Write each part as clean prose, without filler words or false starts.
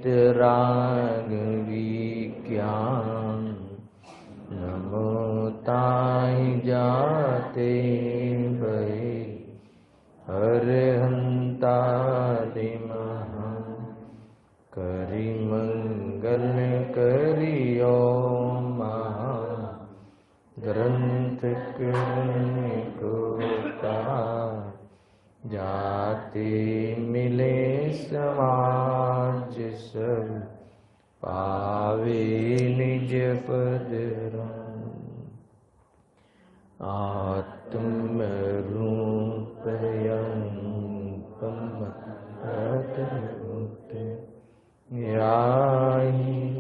वीतराग विज्ञान नमो ताहि जाते भय हरहंतादिमहा करि मंगल करियो महा ग्रंथ कोता जाते मिले समाज सब पावे निज पद आत्म रूप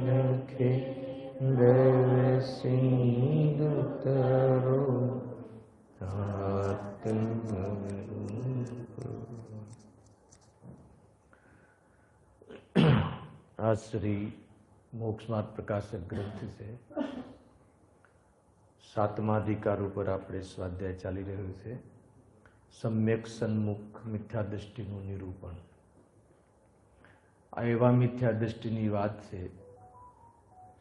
रखे देव सिंधु तरो आज श्री मोक्ष मार्ग प्रकाशक ग्रंथ से 7મા અધિકાર ઉપર આપણે સ્વાધ્યાય ચાલી રહ્યો છે. સમ્યક સન્મુખ મિથ્યા દ્રષ્ટિનું નિરૂપણ. આ એવા મિથ્યા દ્રષ્ટિની વાત છે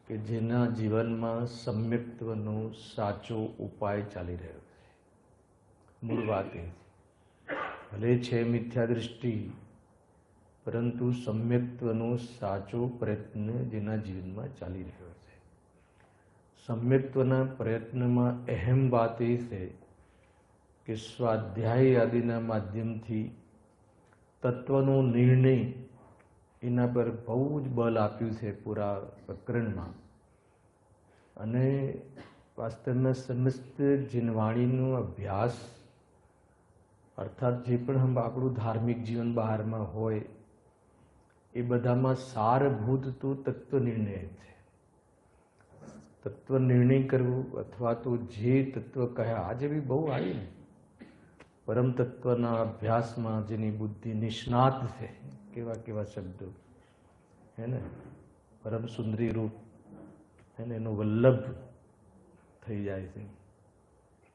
કે જેના જીવનમાં સમ્યક્ત્વનો સાચો ઉપાય ચાલી રહ્યો છે. મૂળ વાત એ ભલે છે મિથ્યા દ્રષ્ટિ, પરંતુ સમ્યક્ત્વનો સાચો પ્રયત્ન જેના જીવનમાં ચાલી રહ્યો છે. સમ્યક્ત્વના પ્રયત્નમાં અહેમ વાત એ છે કે સ્વાધ્યાય આદિના માધ્યમથી તત્વનો નિર્ણય એના પર બહુ જ બળ આપ્યું છે પૂરા પ્રકરણમાં. અને વાસ્તવમાં સમસ્ત જીનવાણીનો અભ્યાસ અર્થાત જે પણ આપણું ધાર્મિક જીવન બહારમાં હોય એ બધામાં સારભૂત તો તત્વ નિર્ણય છે. તત્વ નિર્ણય કરવું અથવા તો જે તત્વ કહ્યા આજે બી બહુ આવી ને પરમ તત્વના અભ્યાસમાં જેની બુદ્ધિ નિષ્ણાત છે, કેવા કેવા શબ્દો હે ને, પરમ સુંદરી રૂપ હે ને, એનો વલ્લભ થઈ જાય છે,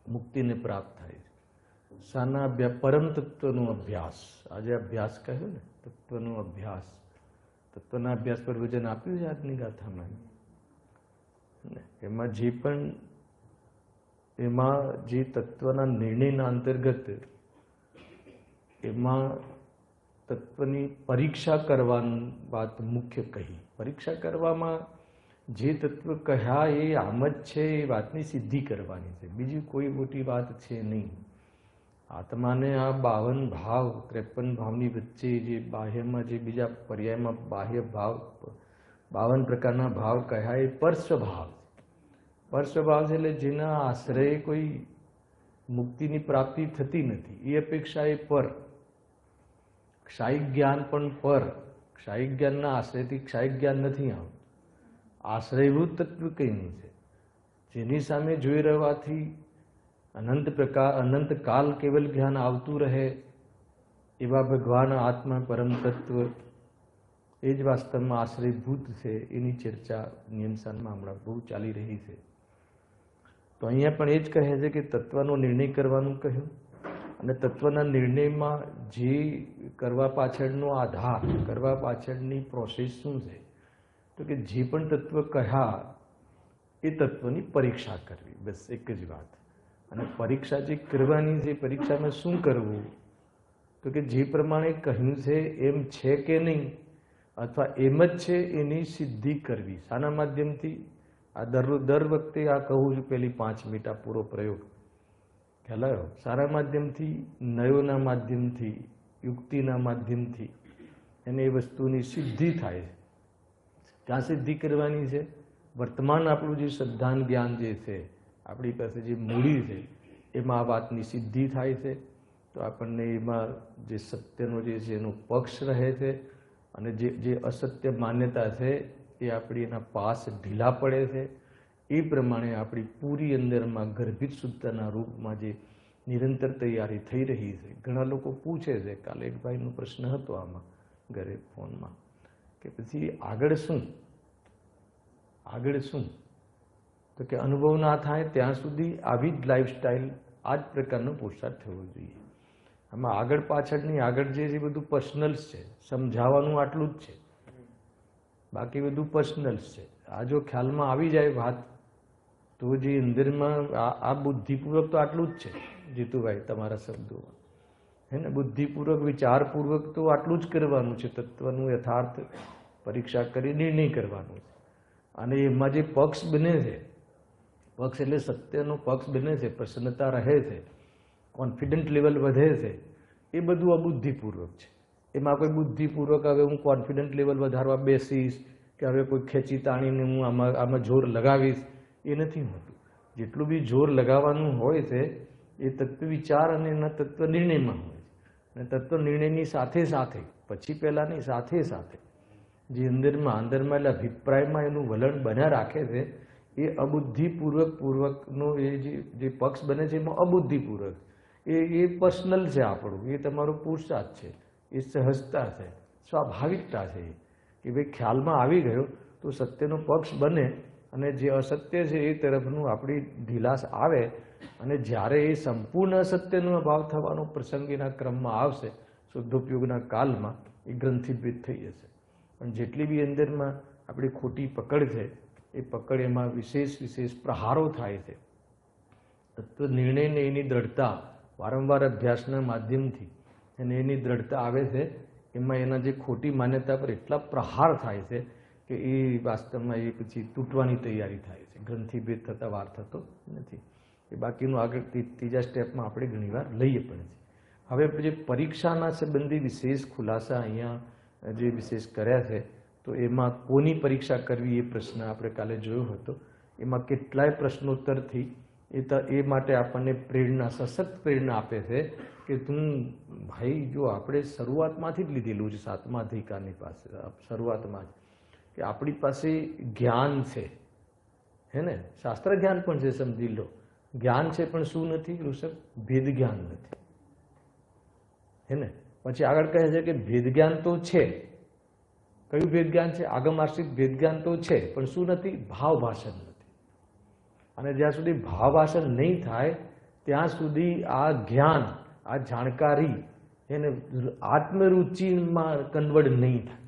મુક્તિને પ્રાપ્ત થાય છે. શાના અભ્યાસ? પરમ તત્વનો અભ્યાસ. આજે અભ્યાસ કહ્યો ને, તત્વનો અભ્યાસ. તત્વના અભ્યાસ પર વજન આપ્યું છે આજની ગાથામાં. એમાં જે પણ જે તત્વના નિર્ણયના અંતર્ગત એમાં તત્વની પરીક્ષા કરવાની વાત મુખ્ય કહી. પરીક્ષા કરવામાં જે તત્વ કહ્યા એ આમ જ છે એ વાતની સિદ્ધિ કરવાની છે, બીજી કોઈ મોટી વાત છે નહીં. આત્માને આ 52 ભાવ 53 ભાવની વચ્ચે જે બાહ્યમાં જે બીજા પર્યાયમાં બાહ્ય ભાવ 52 પ્રકારના ભાવ કહ્યા એ પરસ્વભાવ. પરસ્વભાવ છે એટલે જેના આશ્રય કોઈ મુક્તિની પ્રાપ્તિ થતી નથી એ અપેક્ષા એ પર. ક્ષાયિક જ્ઞાન પણ પર. ક્ષાયિક જ્ઞાનના આશ્રયથી ક્ષાયિક જ્ઞાન નથી આવતું. આશ્રયભૂત તત્વ કયું છે જેની સામે જોઈ રહેવાથી અનંત કાલ કેવલ જ્ઞાન આવતું રહે એવા ભગવાન આત્મા પરમ તત્વ એ જ વાસ્તવમાં આશ્રયભૂત છે. એની ચર્ચા નિયમસાનમાં હમણાં બહુ ચાલી રહી છે. તો અહીંયા પણ એ જ કહે છે કે તત્વનો નિર્ણય કરવાનું કહ્યું, અને તત્વના નિર્ણયમાં જે કરવા પાછળનો આધાર, કરવા પાછળની પ્રોસેસ શું છે, તો કે જે પણ તત્વ કહ્યા એ તત્વની પરીક્ષા કરવી, બસ એક જ વાત. અને પરીક્ષા જે કરવાની છે, પરીક્ષામાં શું કરવું, તો કે જે પ્રમાણે કહ્યું છે એમ છે કે નહીં, અથવા એમ જ છે એની સિદ્ધિ કરવી. શાના માધ્યમથી? આ દર વખતે આ કહું છું, પેલી 5 મિનિટ આ પૂરો પ્રયોગ ખ્યાલ આવ્યો. સારા માધ્યમથી, નયોના માધ્યમથી, યુક્તિના માધ્યમથી એને એ વસ્તુની સિદ્ધિ થાય છે. ક્યાં સિદ્ધિ કરવાની છે? વર્તમાન આપણું જે શ્રદ્ધાન જ્ઞાન જે છે, આપણી પાસે જે મૂડી છે, એમાં આ વાતની સિદ્ધિ થાય છે. તો આપણને એમાં જે સત્યનો જે છે એનો પક્ષ રહે છે, અને જે અસત્ય માન્યતા છે એ આપણી એના પાસ ઢીલા પડે છે. એ પ્રમાણે આપણી પૂરી અંદરમાં ગર્ભિત શુદ્ધતાના રૂપમાં જે નિરંતર તૈયારી થઈ રહી છે. ઘણા લોકો પૂછે છે, કાલે એક ભાઈનો પ્રશ્ન હતો આમાં ઘરે ફોનમાં, કે પછી આગળ શું? આગળ શું? તો કે અનુભવ ના થાય ત્યાં સુધી આવી જ લાઈફસ્ટાઈલ, આ જ પ્રકારનો પુરુષાર્થ થવો જોઈએ. આમાં આગળ પાછળની આગળ જે બધું પર્સનલ્સ છે, સમજાવવાનું આટલું જ છે. બાકી બધું પર્સનલ્સ છે. આ જો ખ્યાલમાં આવી જાય વાત, તો જે અંદરમાં આ બુદ્ધિપૂર્વક તો આટલું જ છે જીતુભાઈ તમારા શબ્દોમાં, હે ને, બુદ્ધિપૂર્વક વિચારપૂર્વક તો આટલું જ કરવાનું છે. તત્વનું યથાર્થ પરીક્ષા કરી નિર્ણય કરવાનું છે. અને એમાં જે પક્ષ બને છે, પક્ષ એટલે સત્યનો પક્ષ બને છે, પ્રસન્નતા રહે છે, કોન્ફિડન્ટ લેવલ વધે છે, એ બધું અબુદ્ધિપૂર્વક છે. એમાં કોઈ બુદ્ધિપૂર્વક હવે હું કોન્ફિડન્ટ લેવલ વધારવા બેસીશ કે હવે કોઈ ખેંચી તાણીને હું આમાં જોર લગાવીશ, એ નથી હોતું. જેટલું બી જોર લગાવવાનું હોય છે એ તત્વ વિચાર અને એના તત્વ નિર્ણયમાં હોય છે. અને તત્વ નિર્ણયની સાથે સાથે, પછી પહેલાંની સાથે સાથે જે અંદરમાં એટલે અભિપ્રાયમાં એનું વલણ બન્યા રાખે છે, એ અબુદ્ધિપૂર્વકનો એ જે પક્ષ બને છે એમાં અબુદ્ધિપૂર્વક એ પર્સનલ છે આપણું, એ તમારો પુરુષાર્થ છે, એ સહજતા છે, સ્વાભાવિકતા છે કે ભાઈ ખ્યાલમાં આવી ગયો તો સત્યનો પક્ષ બને અને જે અસત્ય છે એ તરફનું આપણી ઢીલાસ આવે. અને જ્યારે એ સંપૂર્ણ અસત્યનો અભાવ થવાનો પ્રસંગ એના ક્રમમાં આવશે, શુદ્ધોપયોગના કાલમાં, એ ગ્રંથિભેદ થઈ જશે. પણ જેટલી બી અંદરમાં આપણી ખોટી પકડ છે, એ પકડ એમાં વિશેષ પ્રહારો થાય છે. તત્વ નિર્ણયને એની દ્રઢતા વારંવાર અભ્યાસના માધ્યમથી અને એની દ્રઢતા આવે છે. એમાં એના જે ખોટી માન્યતા પર એટલા પ્રહાર થાય છે કે એ વાસ્તવમાં એ પછી તૂટવાની તૈયારી થાય છે. ગ્રંથિભેદ થતા વાર થતો નથી. એ બાકીનું આગળ ત્રીજા સ્ટેપમાં આપણે ઘણીવાર લઈએ પણ છે. હવે જે પરીક્ષાના સંબંધી વિશેષ ખુલાસા અહીંયા જે વિશેષ કર્યા છે, તો એમાં કોની પરીક્ષા કરવી એ પ્રશ્ન આપણે કાલે જોયો હતો. એમાં કેટલાય પ્રશ્નોત્તરથી એ માટે આપણને પ્રેરણા, સશક્ત પ્રેરણા આપે છે કે તું ભાઈ, જો આપણે શરૂઆતમાંથી જ લીધેલું છે, 7મા અધિકારની પાસે શરૂઆતમાં જ, કે આપણી પાસે જ્ઞાન છે, હે ને, શાસ્ત્ર જ્ઞાન પણ છે, સમજી લો. જ્ઞાન છે પણ શું નથી ઋષભ? ભેદ જ્ઞાન નથી, હે ને. પછી આગળ કહે છે કે ભેદ જ્ઞાન તો છે. કયું ભેદ જ્ઞાન છે? આગમ આશ્રિત ભેદ જ્ઞાન તો છે, પણ શું નથી? ભાવ ભાષણ નથી. અને જ્યાં સુધી ભાવ ભાષણ નહીં થાય ત્યાં સુધી આ જ્ઞાન, આ જાણકારી એને આત્મરુચિમાં કન્વર્ટ નહીં થાય.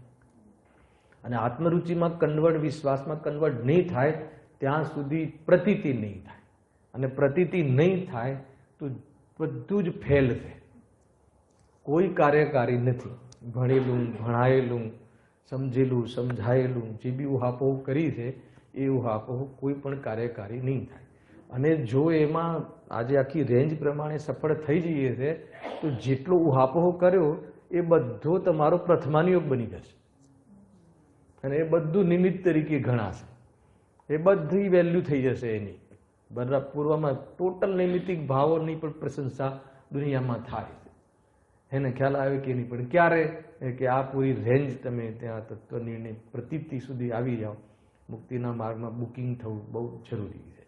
અને આત્મરુચિમાં કન્વર્ટ, વિશ્વાસમાં કન્વર્ટ નહીં થાય ત્યાં સુધી પ્રતીતિ નહીં થાય. અને પ્રતીતિ નહીં થાય તો બધું જ ફેલ છે. કોઈ કાર્યકારી નથી. ભણેલું, ભણાયેલું, સમજેલું, સમજાયેલું જે બી ઉહાપોહ કરી છે એ ઉહાપોહ કોઈ પણ કાર્યકારી નહીં થાય. અને જો એમાં આજે આખી રેન્જ પ્રમાણે સફળ થઈ જઈએ છે તો જેટલો ઉહાપોહ કર્યો એ બધો તમારો પ્રથમાનિયોગ બની જશે. અને એ બધું નિમિત્ત તરીકે ગણાશે. એ બધી વેલ્યુ થઈ જશે એની. બરાબર પૂર્વમાં ટોટલ નૈમિત્તિક ભાવોની પણ પ્રશંસા દુનિયામાં થાય છે. એને ખ્યાલ આવે કે નહીં? પણ ક્યારે? કે આ પૂરી રેન્જ તમે ત્યાં તત્વ નિર્ણય પ્રતીતિ સુધી આવી જાઓ. મુક્તિના માર્ગમાં બુકિંગ થવું બહુ જરૂરી છે.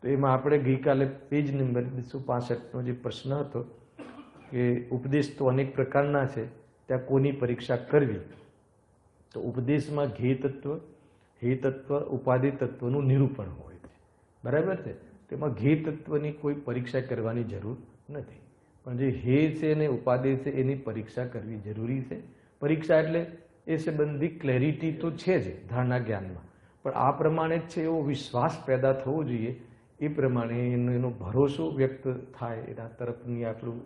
તો એમાં આપણે ગઈકાલે પેજ નંબર 265નો જે પ્રશ્ન હતો કે ઉપદેશ તો અનેક પ્રકારના છે, ત્યાં કોની પરીક્ષા કરવી? તો ઉપદેશમાં ધ્યેય તત્વ, હેય તત્વ, ઉપાધિ તત્વનું નિરૂપણ હોય છે. બરાબર છે? તેમાં ધ્યેય તત્વની કોઈ પરીક્ષા કરવાની જરૂર નથી. પણ જે હેય છે અને ઉપાધિ છે એની પરીક્ષા કરવી જરૂરી છે. પરીક્ષા એટલે એ સંબંધી ક્લેરિટી તો છે જ ધારણા જ્ઞાનમાં, પણ આ પ્રમાણે જ છે એવો વિશ્વાસ પેદા થવો જોઈએ. એ પ્રમાણે એનો ભરોસો વ્યક્ત થાય, એના તરફની આપણું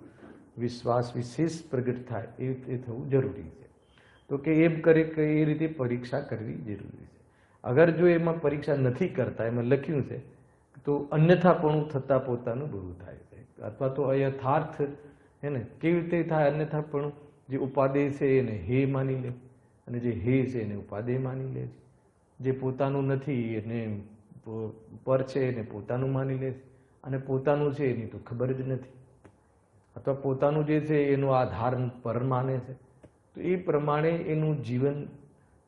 વિશ્વાસ વિશેષ પ્રગટ થાય, એ થવું જરૂરી છે. તો કે એમ કરે કે એ રીતે પરીક્ષા કરવી જરૂરી છે. અગર જો એમાં પરીક્ષા નથી કરતા, એમાં લખ્યું છે, તો અન્યથાપણું થતાં પોતાનું બુરું થાય છે. અથવા તો અયથાર્થ, એને કેવી રીતે થાય અન્યથાપણું? જે ઉપાદેય છે એને હે માની લે, અને જે હે છે એને ઉપાદેય માની લે છે. જે પોતાનું નથી એને પર છે એને પોતાનું માની લે છે, અને પોતાનું છે એની તો ખબર જ નથી. અથવા પોતાનું જે છે એનો આધાર પર માને છે. તો એ પ્રમાણે એનું જીવન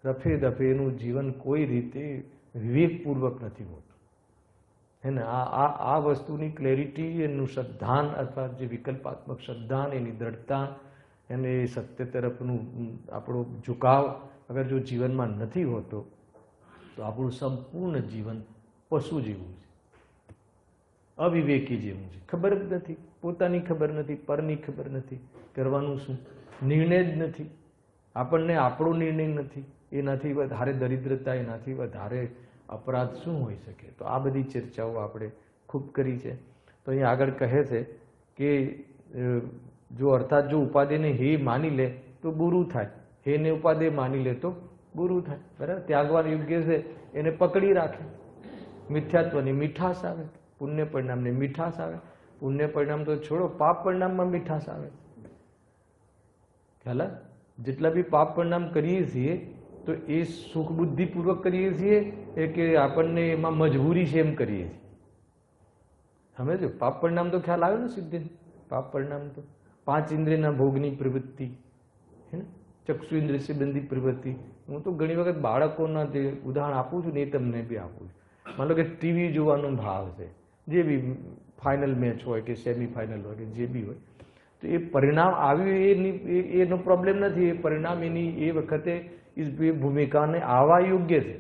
રફે દફે, એનું જીવન કોઈ રીતે વિવેકપૂર્વક નથી હોતું. હે ને, આ વસ્તુની ક્લેરિટી, એનું શ્રદ્ધાન અથવા જે વિકલ્પાત્મક શ્રદ્ધાન, એની દ્રઢતા અને સત્ય તરફનું આપણો ઝુકાવ અગર જો જીવનમાં નથી હોતો તો આપણું સંપૂર્ણ જીવન પશુ જેવું છે, અવિવેકી જેવું છે. ખબર જ નથી, પોતાની ખબર નથી, પરની ખબર નથી, કરવાનું શું, નિર્ણય જ નથી. આપણને આપણો નિર્ણય નથી, એનાથી વધારે દરિદ્રતા, એનાથી વધારે અપરાધ શું હોઈ શકે? તો આ બધી ચર્ચાઓ આપણે ખૂબ કરી છે. તો અહીં આગળ કહે છે કે જો અર્થાત જો ઉપાદેયને હે માની લે તો બુરું થાય, હે ને ઉપાદેય માની લે તો બુરું થાય. બરાબર? ત્યાગવા યોગ્ય છે એને પકડી રાખે. મિથ્યાત્વની મીઠાશ આવે, પુણ્ય પરિણામની મીઠાશ આવે. પુણ્ય પરિણામ તો છોડો, પાપ પરિણામમાં મીઠાશ આવે. ખ્યાલ? જેટલા બી પાપ પરિણામ કરીએ છીએ તો એ સુખ બુદ્ધિપૂર્વક કરીએ છીએ કે આપણને એમાં મજબૂરી છે એમ કરીએ છીએ? સમજો, પાપ પરિણામ તો ખ્યાલ આવ્યો ને સિદ્ધિ? પાપ પરિણામ તો 5 ઇન્દ્રિયના ભોગની પ્રવૃત્તિ, હે ને, ચક્ષુ ઇન્દ્રિય से બંધી પ્રવૃત્તિ. હું તો ઘણી વખત બાળકોના જે ઉદાહરણ આપું છું ને એ તમને બી આપું છું. માનો કે ટીવી જોવાનો ભાવ છે, જે બી ફાઇનલ મેચ હોય કે સેમી ફાઇનલ હોય કે જે બી હોય, તો એ પરિણામ આવ્યું એનો પ્રોબ્લેમ નથી. એ પરિણામ એની એ વખતે એ ભૂમિકાને આવવા યોગ્ય છે,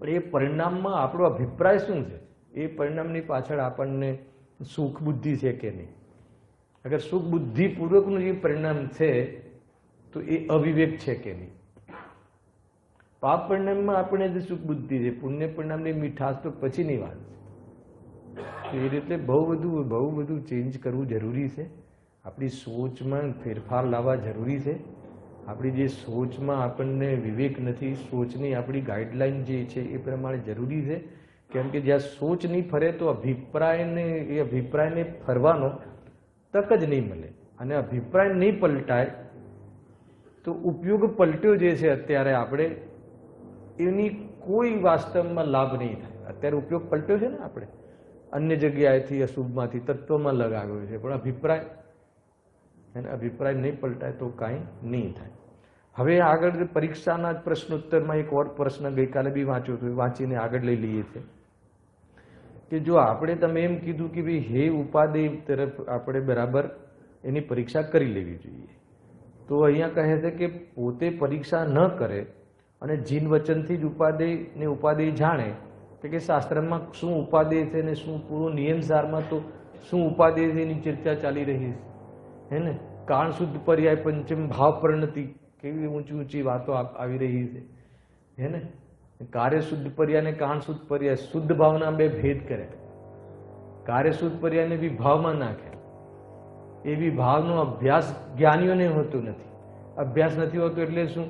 પણ એ પરિણામમાં આપણો અભિપ્રાય શું છે? એ પરિણામની પાછળ આપણને સુખ બુદ્ધિ છે કે નહીં? અગર સુખ બુદ્ધિપૂર્વકનું જે પરિણામ છે તો એ અવિવેક છે કે નહીં? પાપ પરિણામમાં આપણે જે સુખ બુદ્ધિ છે, પુણ્ય પરિણામની મીઠાશ તો પછીની વાત છે. એ રીતે બહુ બધું ચેન્જ કરવું જરૂરી છે. આપણી સોચમાં ફેરફાર લાવવા જરૂરી છે. આપણી જે સોચમાં આપણને વિવેક નથી, સોચની આપણી ગાઈડલાઈન જે છે એ પ્રમાણે જરૂરી છે. કેમ કે જ્યાં સોચ નહીં ફરે તો અભિપ્રાયને ફરવાનો તક જ નહીં મળે. અને અભિપ્રાય નહીં પલટાય તો ઉપયોગ પલટ્યો જે છે અત્યારે આપણે, એની કોઈ વાસ્તવમાં લાભ નહીં થાય. અત્યારે ઉપયોગ પલટ્યો છે ને આપણે, અન્ય જગ્યાએથી અશુભમાંથી તત્વમાં લગાવ્યો છે, પણ અભિપ્રાય નહીં પલટાય તો કાંઈ નહીં થાય. હવે આગળ પરીક્ષાના પ્રશ્નોત્તરમાં એક ઓર પ્રશ્ન ગઈકાલે બી વાંચ્યો હતો, વાંચીને આગળ લઈ લઈએ છીએ કે જો આપણે તમે એમ કીધું કે ભાઈ હે ઉપાદેય તરફ આપણે બરાબર એની પરીક્ષા કરી લેવી જોઈએ, તો અહીંયા કહે છે કે પોતે પરીક્ષા ન કરે અને જીન વચનથી જ ઉપાદેય જાણે કે શાસ્ત્રમાં શું ઉપાદેય છે ને શું પૂરો નિયમસારમાં તો શું ઉપાદેય છે એની ચર્ચા ચાલી રહી છે, હે ને. કાણ શુદ્ધ પર્યાય પંચમ ભાવ પરિણતિ, કેવી ઊંચી વાતો આવી રહી છે, હે ને. કાર્ય શુદ્ધ પર્યાય ને કાણ શુદ્ધ પર્યાય, શુદ્ધ ભાવના બે ભેદ કરે. કાર્ય શુદ્ધ પર્યાયને બી ભાવમાં નાખે. એવી ભાવનો અભ્યાસ જ્ઞાનીઓને હોતો નથી. અભ્યાસ નથી હોતો એટલે શું?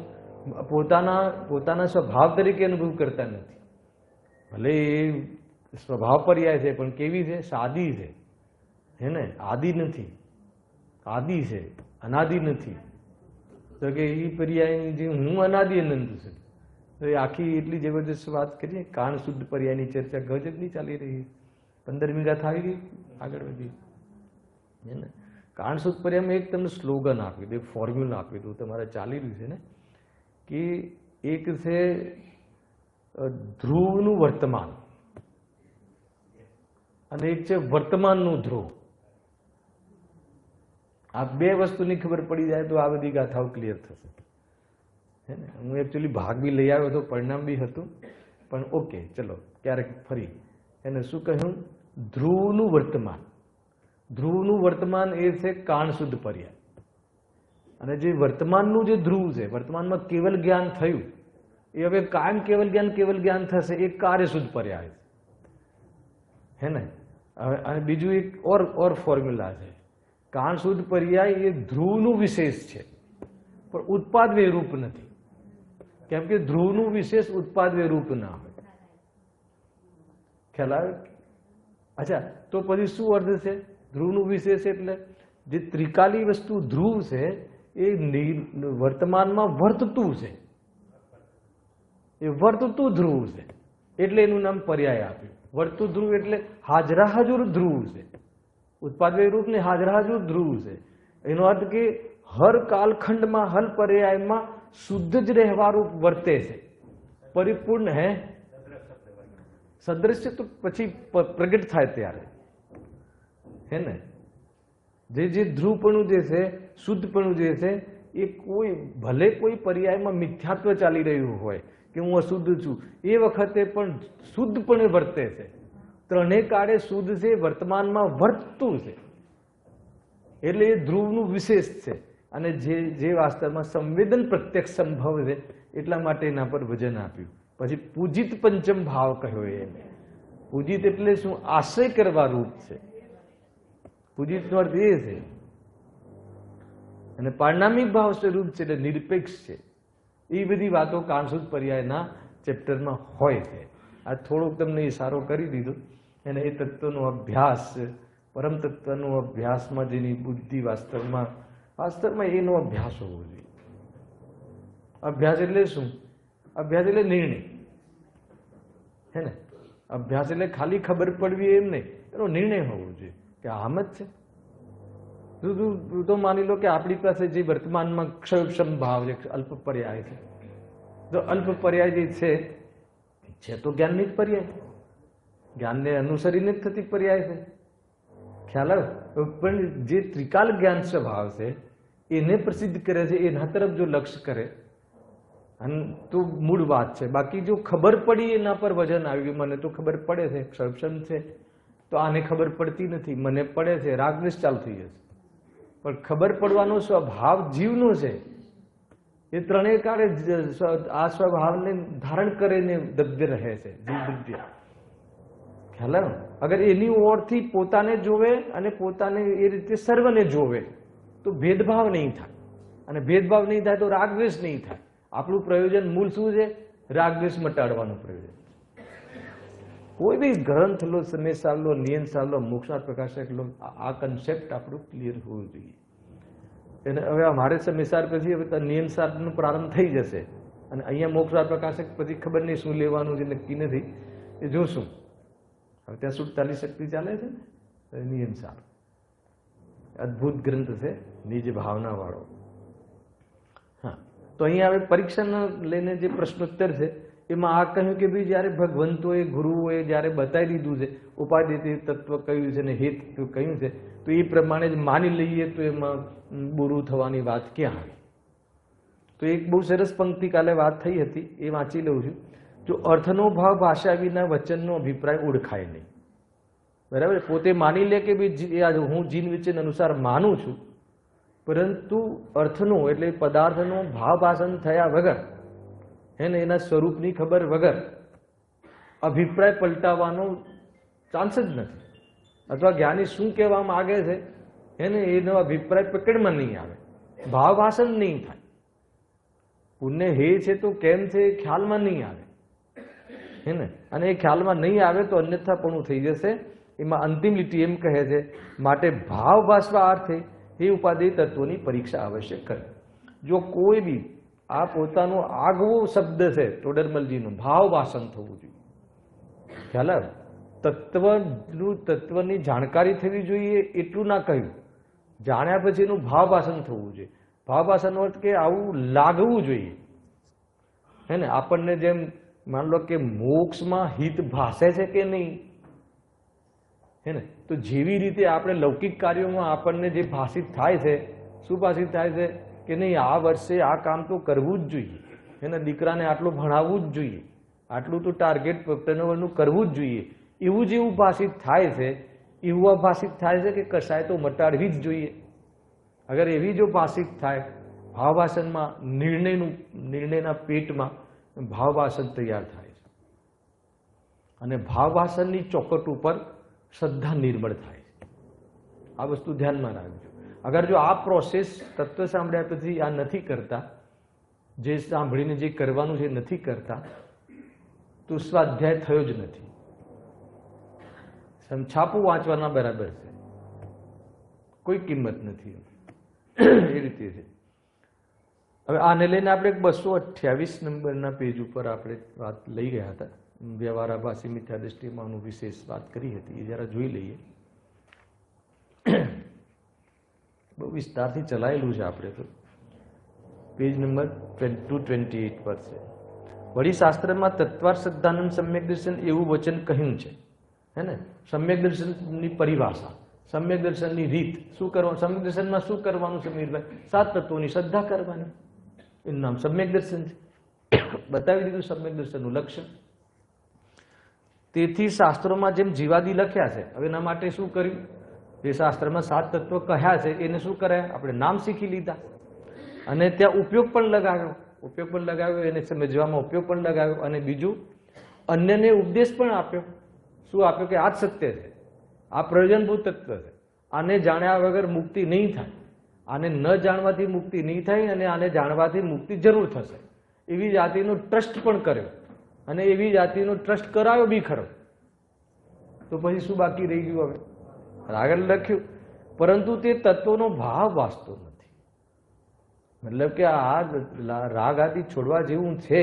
પોતાના સ્વભાવ તરીકે અનુભવ કરતા નથી. ભલે એ સ્વભાવ પર્યાય છે પણ કેવી છે? સાદી છે, હે ને. આદિ નથી, આદિ છે, અનાદિ નથી. તો કે એ પર્યાયની જે હું અનાદિ અનંત છે, તો એ આખી એટલી જબરદસ્ત વાત કરીએ. કાણ શુદ્ધ પર્યાયની ચર્ચા ગજબની ચાલી રહી. 15 મિનિટ આવી ગઈ, આગળ વધી, હે ને. કાણ શુદ્ધ પર્યાયમાં એક તમને સ્લોગન આપી દે, ફોર્મ્યુલા આપી દઉં, તમારે ચાલી રહ્યું છે ને, કે એક છે ધ્રુવનું વર્તમાન અને એક છે વર્તમાનનું ધ્રુવ. આ બે વસ્તુની ખબર પડી જાય તો આ બધી ગાથાઓ ક્લિયર થશે, હે ને. હું એકચ્યુઅલી ભાગ બી લઈ આવ્યો હતો, પરિણામ બી હતું, પણ ઓકે ચલો ક્યારેક ફરી. એને શું કહ્યું? ધ્રુવનું વર્તમાન. ધ્રુવનું વર્તમાન એ છે કાણ શુદ્ધ પર્યાય. અને જે વર્તમાનનું જે ધ્રુવ છે, વર્તમાનમાં કેવલ જ્ઞાન થયું, એ હવે કાયમ કેવલ જ્ઞાન થશે, એ કાર્ય શુદ્ધ પર્યાય છે, હે ને. અને બીજું એક ઓર ફોર્મ્યુલા છે. કાણ શુદ્ધ પર્યાય એ ધ્રુવનું વિશેષ છે પણ ઉત્પાદવે રૂપ નથી. કેમ કે ધ્રુવનું વિશેષ ઉત્પાદવે રૂપ ના હોય. ખ્યાલ આવે? અચ્છા, તો પછી શું અર્થ છે ધ્રુવનું વિશેષ? એટલે જે ત્રિકાલી વસ્તુ ધ્રુવ છે એ વર્તમાનમાં વર્તતું છે, એ વર્તતું ધ્રુવ છે, એટલે એનું નામ પર્યાય આપ્યું. વર્તતું ધ્રુવ એટલે હાજરા હજુર ધ્રુવ છે, ઉત્પાદવે રૂપ ને હાજરા હજુર ધ્રુવ છે. એનો અર્થ કે હર કાલખંડમાં હર પર્યાયમાં શુદ્ધ જ રહેવારૂપ વર્તે છે, પરિપૂર્ણ. હે સદ્રશ્ય તો પછી પ્રગટ થાય ત્યારે, હે ને. જે ધ્રુવપણું જે છે, શુદ્ધપણું જે છે, એ કોઈ ભલે કોઈ પર્યાયમાં મિથ્યાત્વ ચાલી રહ્યું હોય કે હું અશુદ્ધ છું, એ વખતે પણ શુદ્ધપણે વર્તે છે. ત્રણેય કાળે શુદ્ધ છે, વર્તમાનમાં વર્તતું છે, એટલે એ ધ્રુવનું વિશેષ છે. અને જે વાસ્તવમાં સંવેદન પ્રત્યક્ષ સંભવ છે એટલા માટે એના પર વજન આપ્યું. પછી પૂજિત પંચમ ભાવ કહ્યો એને. પૂજિત એટલે શું? આશ્રય કરવા રૂપ છે. પૂજિતનો અર્થ એ છે. અને પારણામિક ભાવ સ્વરૂપ છે એટલે નિરપેક્ષ છે. એ બધી વાતો કાણસુદ પર્યાયના ચેપ્ટરમાં હોય છે. આ થોડોક તમને ઇશારો કરી દીધો. અને એ તત્વનો અભ્યાસ, પરમ તત્વનો અભ્યાસમાં જેની બુદ્ધિ વાસ્તવમાં એનો અભ્યાસ હોવો જોઈએ. અભ્યાસ એટલે શું? અભ્યાસ એટલે નિર્ણય, હે ને? અભ્યાસ એટલે ખાલી ખબર પડવી એમ નહીં, એનો નિર્ણય હોવો જોઈએ કે આમ જ છે. તો માની લો કે આપણી પાસે જે વર્તમાનમાં ક્ષયક્ષમ ભાવ છે, અલ્પ પર્યાય છે, તો અલ્પ પર્યાય જે છે તો જ્ઞાનની જ પર્યાય, જ્ઞાનને અનુસરીને જ થતી પર્યાય છે. ખ્યાલ આવે? પણ જે ત્રિકાલ જ્ઞાન સ્વભાવ છે એને પ્રસિદ્ધ કરે છે, એના તરફ જો લક્ષ્ય કરે અને તો મૂળ વાત છે. બાકી જો ખબર પડી એના પર વજન આવ્યું, મને તો ખબર પડે છે ક્ષયક્ષમ છે, તો આને ખબર પડતી નથી, મને પડે છે, રાગદ્વેષ ચાલુ થઈ જશે. પણ ખબર પડવાનો સ્વભાવ જીવનો છે. એ ત્રણેય કાળે આ સ્વભાવને ધારણ કરીને દગ્ધ રહે છે, જીવ દગ્ધ. ખ્યાલ આવે? અગર એની ઓરથી પોતાને જોવે અને પોતાને એ રીતે સર્વને જોવે તો ભેદભાવ નહીં થાય. અને ભેદભાવ નહીં થાય તો રાગદ્વેષ નહીં થાય. આપણું પ્રયોજન મૂળ શું છે? રાગદ્વેષ મટાડવાનું પ્રયોજન. કોઈ બી ગ્રંથ લો, સંદેશા લો, નિયંત્રણ લો, મોક્ષાર્થ પ્રકાશક લો, આ કન્સેપ્ટ આપણું ક્લિયર હોવું જોઈએ. અને હવે અમારે સંદેશાર પછી હવે નિયંત્રણનો પ્રારંભ થઈ જશે અને અહીંયા મોક્ષાર્થ પ્રકાશક પછી ખબર નહીં શું લેવાનું છે, નક્કી નથી, એ જોશું. હવે ત્યાં 47 શક્તિ ચાલે છે ને, નિયંત્રણ અદભુત ગ્રંથ છે, નિજ ભાવના વાળો. હા, તો અહીંયા હવે પરીક્ષાને લઈને જે પ્રશ્નોત્તર છે એમાં આ કહ્યું કે ભાઈ જયારે ભગવંતોએ ગુરુઓએ જયારે બતાવી દીધું છે ઉપાધિ તત્વ કયું છે ને હેત કયું છે, તો એ પ્રમાણે જ માની લઈએ તો એમાં બુરું થવાની વાત ક્યાં આવી? તો એક બહુ સરસ પંક્તિ કાલે વાત થઈ હતી, એ વાંચી લઉં છું. જો અર્થનો ભાવ ભાષા વિના વચનનો અભિપ્રાય ઓળખાય નહીં. બરાબર? પોતે માની લે કે ભાઈ હું જીન વિચન અનુસાર માનું છું, પરંતુ અર્થનો એટલે પદાર્થનો ભાવ ભાષણ થયા વગર, એને એના સ્વરૂપની ખબર વગર અભિપ્રાય પલટાવવાનો ચાન્સ જ નથી. અથવા જ્ઞાની શું કહેવા માંગે છે એને એનો અભિપ્રાય પકડમાં નહીં આવે, ભાવ ભાષણ નહીં થાય. પુણ્ય હે છે તો કેમ છે એ ખ્યાલમાં નહીં આવે, હે ને? અને એ ખ્યાલમાં નહીં આવે તો અન્યથાપણું થઈ જશે. એમાં અંતિમ લીટી એમ કહે છે, માટે ભાવ ભાષવા અર્થે એ ઉપાધિ તત્વોની પરીક્ષા અવશ્ય કરે. જો કોઈ બી આ પોતાનો આગવો શબ્દ છે ટોડરમલજીનો, ભાવ ભાષણ થવું જોઈએ. ખ્યાલ આવે? તત્વની જાણકારી થવી જોઈએ એટલું ના કહ્યું, જાણ્યા પછી એનું ભાવ ભાષણ થવું જોઈએ. ભાવ ભાષણનો અર્થ કે આવું લાગવું જોઈએ, હે ને? આપણને જેમ માન લો કે મોક્ષમાં હિત ભાષે છે કે નહીં, હે ને? તો જેવી રીતે આપણે લૌકિક કાર્યોમાં આપણને જે ભાષિત થાય છે, શું ભાષિત થાય છે કે નહીં આ વર્ષે આ કામ તો કરવું જ જોઈએ, એને દીકરાને આટલું ભણાવવું જ જોઈએ, આટલું તો ટાર્ગેટ ટર્નઓવરનું કરવું જ જોઈએ, એવું જેવું ભાષિત થાય છે, એવું ભાષિત થાય છે કે કશાય તો મટાડવી જ જોઈએ. અગર એવી જો ભાષિત થાય, ભાવ ભાષણમાં નિર્ણયના પેટમાં ભાવ ભાષણ તૈયાર થાય છે અને ભાવ ભાષણની ચોકટ ઉપર શ્રદ્ધા નિર્મળ થાય છે. આ વસ્તુ ધ્યાનમાં રાખજો. અગર જો આ પ્રોસેસ તત્વ સાંભળ્યા પછી આ નથી કરતા, જે સાંભળીને જે કરવાનું છે નથી કરતા, તો સ્વાધ્યાય થયો જ નથી. છાપું વાંચવાના બરાબર છે, કોઈ કિંમત નથી. એ રીતે છે. હવે આને લઈને આપણે 228 નંબરના પેજ ઉપર આપણે વાત લઈ ગયા હતા. વ્યવહારાભાસી મિથ્યા દ્રષ્ટિમાં વિશેષ વાત કરી હતી, એ જરા જોઈ લઈએ. બહુ વિસ્તારથી ચલાયેલું છે આપણે તો. પેજ નંબર 228 પર છે. વળી શાસ્ત્રમાં તત્વાર શ્રદ્ધાનંદ સમ્યક દર્શન એવું વચન કહ્યું છે, હે ને? સમ્યક દર્શનની પરિભાષા, સમ્યક દર્શનની રીત શું કરવાનું, સમ્યક દર્શનમાં શું કરવાનું છે મીરભાઈ? 7 તત્વોની શ્રદ્ધા કરવાની, એનું નામ સમ્યક દર્શન છે. બતાવી દીધું સમ્યક દર્શનનું લક્ષ્ય. તેથી શાસ્ત્રોમાં જેમ જીવાદી લખ્યા છે, હવે એના માટે શું કર્યું? જે શાસ્ત્રમાં 7 તત્વ કહ્યા છે એને શું કરાય? આપણે નામ શીખી લીધા. અને ત્યાં ઉપયોગ પણ લગાવ્યો એને સમજવામાં ઉપયોગ પણ લગાવ્યો, અને બીજું અન્યને ઉપદેશ પણ આપ્યો. શું આપ્યો? કે આ જ સત્ય છે, આ પ્રયોજનભૂત તત્વ છે, આને જાણ્યા વગર મુક્તિ નહીં થાય, આને ન જાણવાથી મુક્તિ નહીં થાય, અને આને જાણવાથી મુક્તિ જરૂર થશે. એવી જાતિનો ટ્રસ્ટ પણ કર્યો, અને એવી જાતિનો ટ્રસ્ટ કરાયો બી ખરો. તો પછી શું બાકી રહી ગયું? હવે આગળ લખ્યું, પરંતુ તે તત્વનો ભાવ વાસ્તો નથી. મતલબ કે આ રાગ આદિ છોડવા જેવું છે,